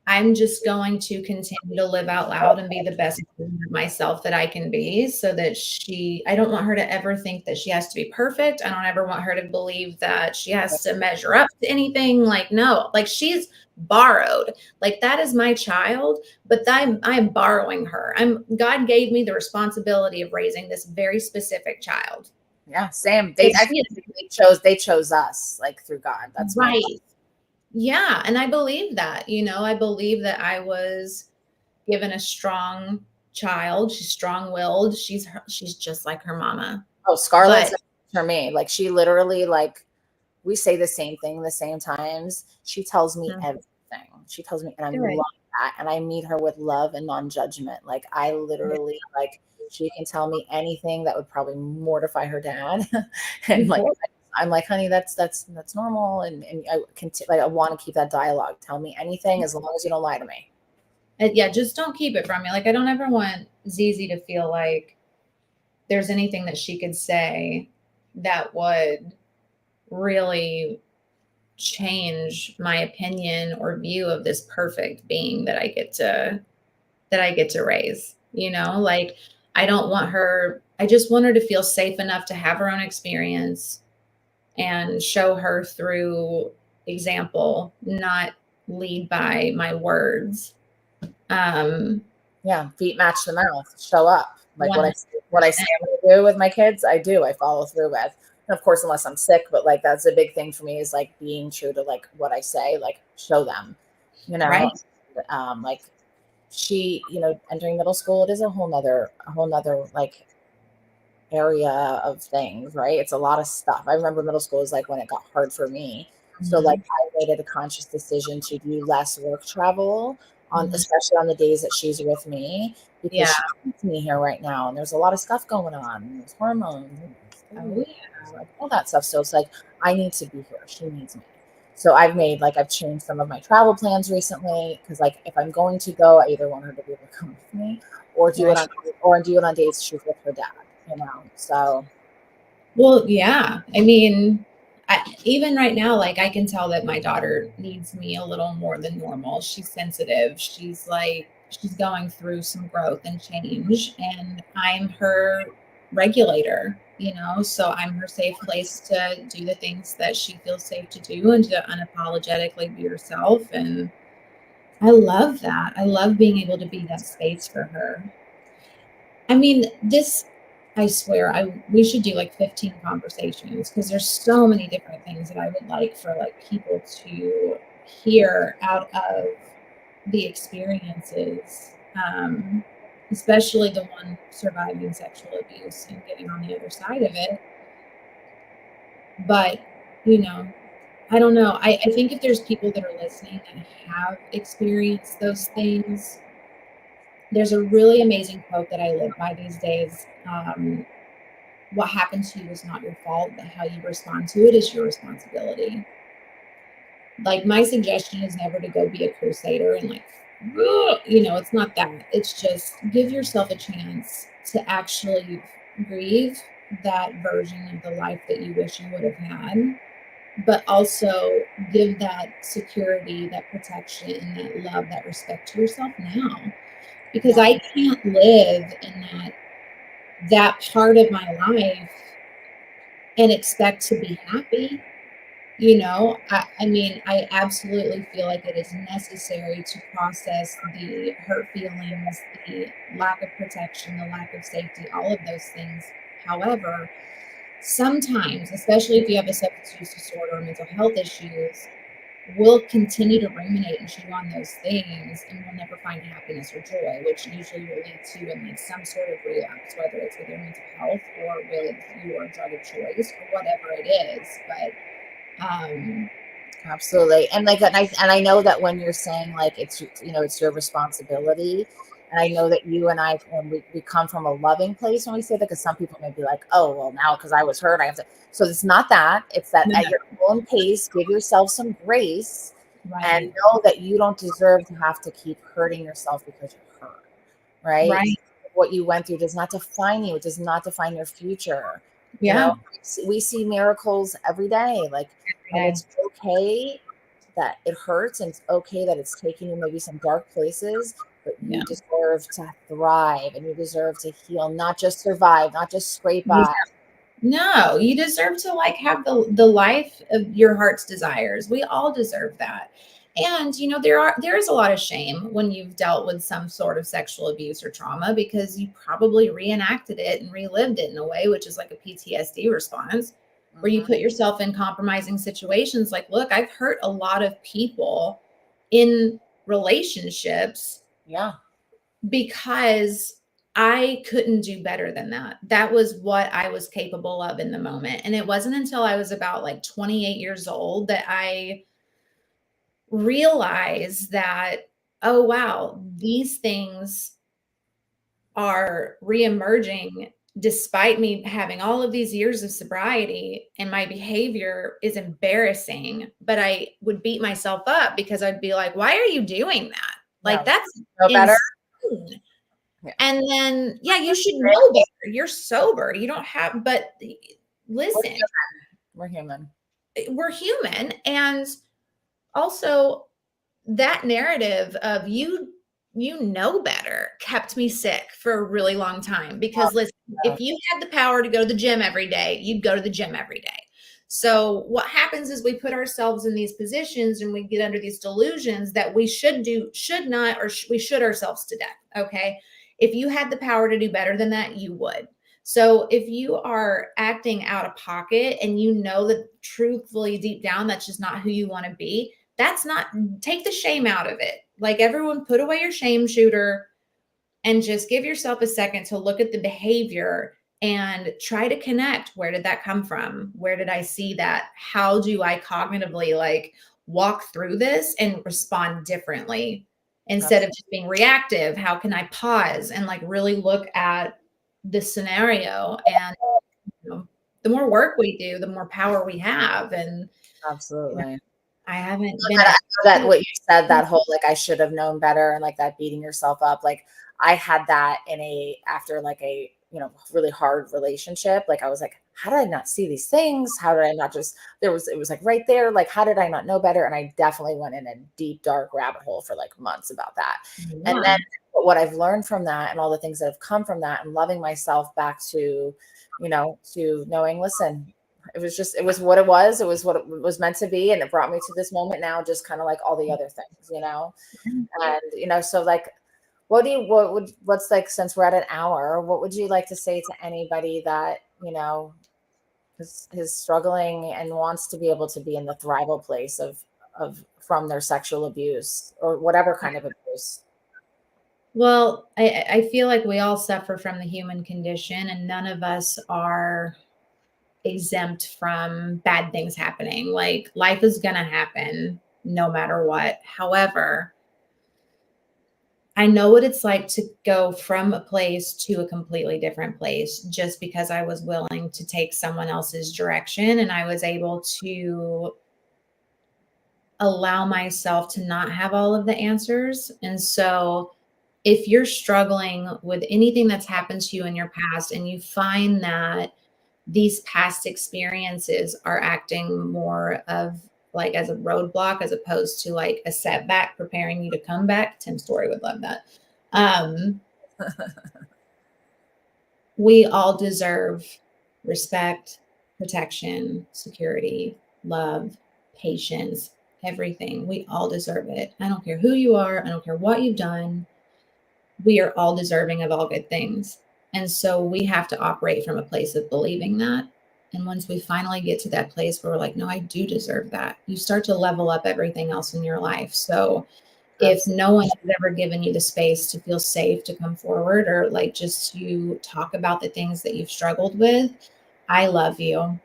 I'm just going to continue to live out loud and be the best version of myself that I can be so that I don't want her to ever think that she has to be perfect. I don't ever want her to believe that she has to measure up to anything. Like, no, like she's borrowed. Like that is my child, but I'm borrowing her. God gave me the responsibility of raising this very specific child. Yeah, same. They chose us like through God. That's right. Yeah. And I believe that, I believe that I was given a strong child. She's strong-willed. She's just like her mama. Oh, Scarlett's for me. Like she literally like we say the same thing the same times. She tells me everything. She tells me, and I love that. And I meet her with love and non-judgment. Like I literally like she can tell me anything that would probably mortify her dad. And like I'm like, honey, that's normal. And I want to keep that dialogue. Tell me anything as long as you don't lie to me. Yeah, just don't keep it from me. Like I don't ever want Zizi to feel like there's anything that she could say that would really change my opinion or view of this perfect being that I get to raise. Like I don't want her, I just want her to feel safe enough to have her own experience and show her through example, not lead by my words. Yeah, feet match the mouth. Show up. Like what I say I'm going to do with my kids, I do. I follow through with. And of course, unless I'm sick, but like that's a big thing for me is like being true to like what I say, like show them, Right. Like she, entering middle school, it is a whole nother like area of things, right? It's a lot of stuff. I remember middle school is like when it got hard for me. So like I made it a conscious decision to do less work travel especially on the days that she's with me, because Yeah. she needs me here right now. And there's a lot of stuff going on. And there's hormones Oh, and like all that stuff. So it's like, I need to be here. She needs me. So I've changed some of my travel plans recently, because like if I'm going to go, I either want her to be able to come with me or do it on days she's with her dad, So well, yeah. I mean, even right now, like I can tell that my daughter needs me a little more than normal. She's sensitive. She's going through some growth and change, and I'm her regulator, so I'm her safe place to do the things that she feels safe to do and to unapologetically be herself. And I love that. I love being able to be that space for her. I mean, I swear, we should do like 15 conversations, because there's so many different things that I would like for like people to hear out of the experiences, especially the one surviving sexual abuse and getting on the other side of it. But, I don't know. I think if there's people that are listening that have experienced those things, there's a really amazing quote that I live by these days. What happens to you is not your fault, but how you respond to it is your responsibility. Like, my suggestion is never to go be a crusader and like, it's not that. It's just give yourself a chance to actually grieve that version of the life that you wish you would have had, but also give that security, that protection, that love, that respect to yourself now. Because I can't live in that part of my life and expect to be happy. I mean, I absolutely feel like it is necessary to process the hurt feelings, the lack of protection, the lack of safety, all of those things. However, sometimes, especially if you have a substance use disorder or mental health issues, we'll continue to ruminate and chew on those things, and we'll never find happiness or joy, which usually will lead to like some sort of relapse, whether it's with your mental health or with your drug of choice or whatever it is. But absolutely. And I know that when you're saying like it's your responsibility, and I know that you and I, when we come from a loving place when we say that, because some people may be like, oh well, now because I was hurt I have to. So it's not that. It's that at your own pace, give yourself some grace, and know that you don't deserve to have to keep hurting yourself because you're hurt. Right. What you went through does not define you. It does not define your future. We see miracles every day. And it's okay that it hurts, and it's okay that it's taking you maybe some dark places, but you deserve to thrive, and you deserve to heal, not just survive, not just scrape by. No, you deserve to like have the life of your heart's desires. We all deserve that. And there is a lot of shame when you've dealt with some sort of sexual abuse or trauma, because you probably reenacted it and relived it in a way, which is like a PTSD response, where you put yourself in compromising situations. Like, look, I've hurt a lot of people in relationships. Yeah. Because I couldn't do better than that. That was what I was capable of in the moment. And it wasn't until I was about like 28 years old that I realized that, oh, wow, these things are reemerging despite me having all of these years of sobriety, and my behavior is embarrassing. But I would beat myself up because I'd be like, why are you doing that? Like, that's no better. Yeah. And then, you should know better. You're sober. You don't have, but listen, we're human. We're human. And also, that narrative of you know better kept me sick for a really long time. Because listen, if you had the power to go to the gym every day, you'd go to the gym every day. So what happens is we put ourselves in these positions and we get under these delusions that we should not, or we should ourselves to death. Okay. If you had the power to do better than that, you would. So if you are acting out of pocket and you know that truthfully deep down, that's just not who you want to be, take the shame out of it. Like, everyone, put away your shame shooter and just give yourself a second to look at the behavior and try to connect. Where did that come from? Where did I see that? How do I cognitively like walk through this and respond differently instead of just being reactive. How can I pause and like really look at the scenario? And you know, the more work we do, the more power we have. And you know, Absolutely. I haven't I been know at that what you said, that whole, like, I should have known better, and like that beating yourself up. Like, I had that after like a, really hard relationship. Like, I was like, how did I not see these things? How did I not just, it was like right there. Like, how did I not know better? And I definitely went in a deep, dark rabbit hole for like months about that. And then what I've learned from that and all the things that have come from that and loving myself back to, to knowing, listen, it was what it was. It was what it was meant to be. And it brought me to this moment now, just kind of like all the other things. And, so like, what's like, since we're at an hour, what would you like to say to anybody that, is struggling and wants to be able to be in the thrival place of from their sexual abuse or whatever kind of abuse? Well, I feel like we all suffer from the human condition, and none of us are exempt from bad things happening. Like life is going to happen no matter what. However, I know what it's like to go from a place to a completely different place just because I was willing to take someone else's direction, and I was able to allow myself to not have all of the answers. And so if you're struggling with anything that's happened to you in your past and you find that these past experiences are acting more of like as a roadblock as opposed to like a setback preparing you to come back, Tim Story would love that. We all deserve respect, protection, security, love, patience, everything. We all deserve it. I don't care who you are. I don't care what you've done. We are all deserving of all good things. And so we have to operate from a place of believing that. And once we finally get to that place where we're like, no, I do deserve that, you start to level up everything else in your life. So if no one has ever given you the space to feel safe to come forward or like just to talk about the things that you've struggled with, I love you.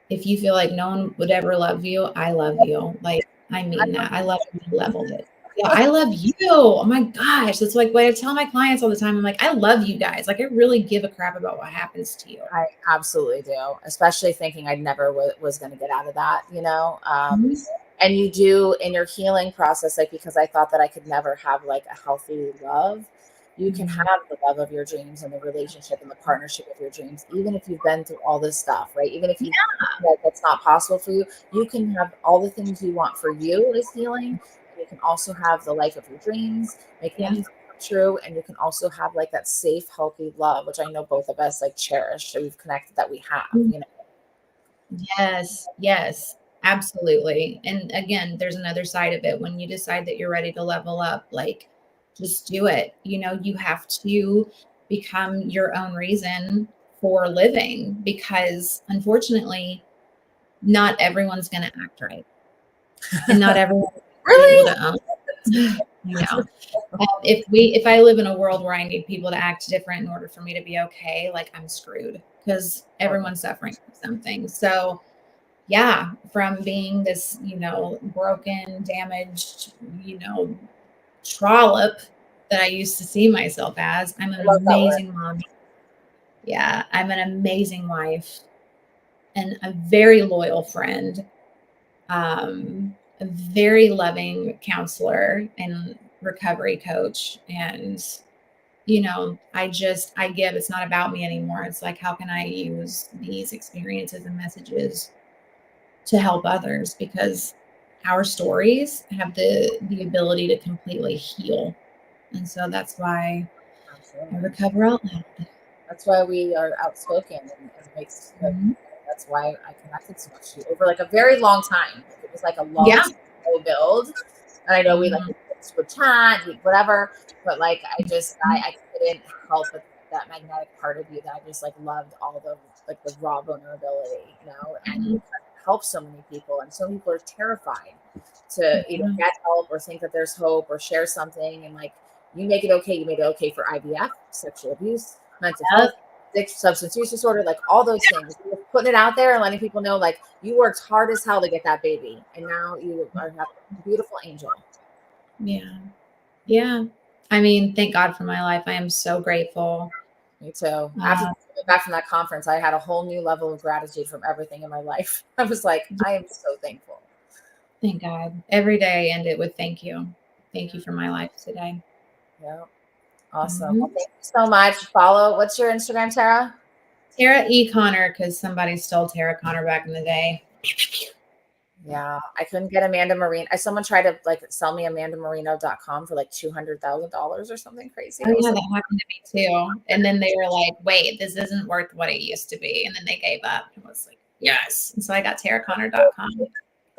If you feel like no one would ever love you, I love you. Like, I mean that. I love you leveled it. Yeah, I love you. Oh my gosh. That's like what I tell my clients all the time. I'm like, I love you guys. Like, I really give a crap about what happens to you. I absolutely do, especially thinking I never was going to get out of that, and you do in your healing process, like, because I thought that I could never have like a healthy love. You can have the love of your dreams and the relationship and the partnership of your dreams, even if you've been through all this stuff, right? Even if you like that's not possible for you, you can have all the things you want for you as healing. And you can also have the life of your dreams, making them come true. And you can also have like that safe, healthy love, which I know both of us like cherish. So we've connected that we have. Yes, absolutely. And again, there's another side of it. When you decide that you're ready to level up, like just do it. You have to become your own reason for living because unfortunately, not everyone's going to act right. And not everyone Really? able to if I live in a world where I need people to act different in order for me to be okay, like I'm screwed because everyone's suffering from something. So yeah, from being this, broken, damaged, trollop that I used to see myself as, I'm an amazing mom. Yeah, I'm an amazing wife and a very loyal friend, a very loving counselor and recovery coach. And, I give, it's not about me anymore. It's like, how can I use these experiences and messages to help others? Because our stories have the ability to completely heal. And so that's why I recover out loud. That's why we are outspoken and makes that's why I connected so much to you over like a very long time. It was like a long build. And I know we like would chat, whatever, but like I couldn't help but that magnetic part of you that I just like loved all the like the raw vulnerability, and you help so many people, and so many people are terrified to either get help or think that there's hope or share something, and like you make it okay. You made it okay for IVF, sexual abuse, mental health, substance use disorder, like all those things. You're putting it out there and letting people know, like, you worked hard as hell to get that baby, and now you are a beautiful angel. Yeah. Yeah. I mean, thank God for my life. I am so grateful. Me too. After coming back from that conference, I had a whole new level of gratitude from everything in my life. I was like, I am so thankful. Thank God. Every day I end it with thank you. Thank you for my life today. Yeah. Awesome. Well, thank you so much. Follow. What's your Instagram, Tara? Tara E. Connor, because somebody stole Tara Connor back in the day. Yeah, I couldn't get Amanda Marino. Someone tried to like sell me amandamarino.com for like $200,000 or something crazy. Oh, yeah, that happened to me too. And then they were like, wait, this isn't worth what it used to be. And then they gave up. I was like, yes. And so I got TaraConnor.com.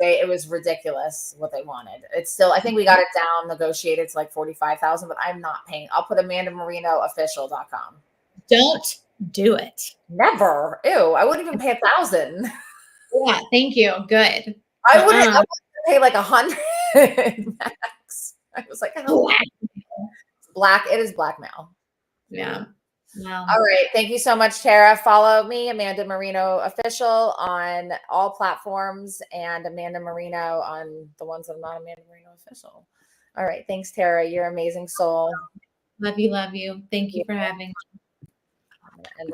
It was ridiculous what they wanted. It's still, I think we got it down negotiated to like 45,000, but I'm not paying. I'll put amandamarinoofficial.com. Don't do it. Never. Ew. I wouldn't even pay 1,000. Yeah, thank you. Good. I wouldn't pay like 100 max. I was like, oh, black. It is blackmail. Yeah. Well, all right. Thank you so much, Tara. Follow me, Amanda Marino Official, on all platforms, and Amanda Marino on the ones that are not Amanda Marino Official. All right. Thanks, Tara. You're an amazing soul. love you. Love you. Thank you for having me. And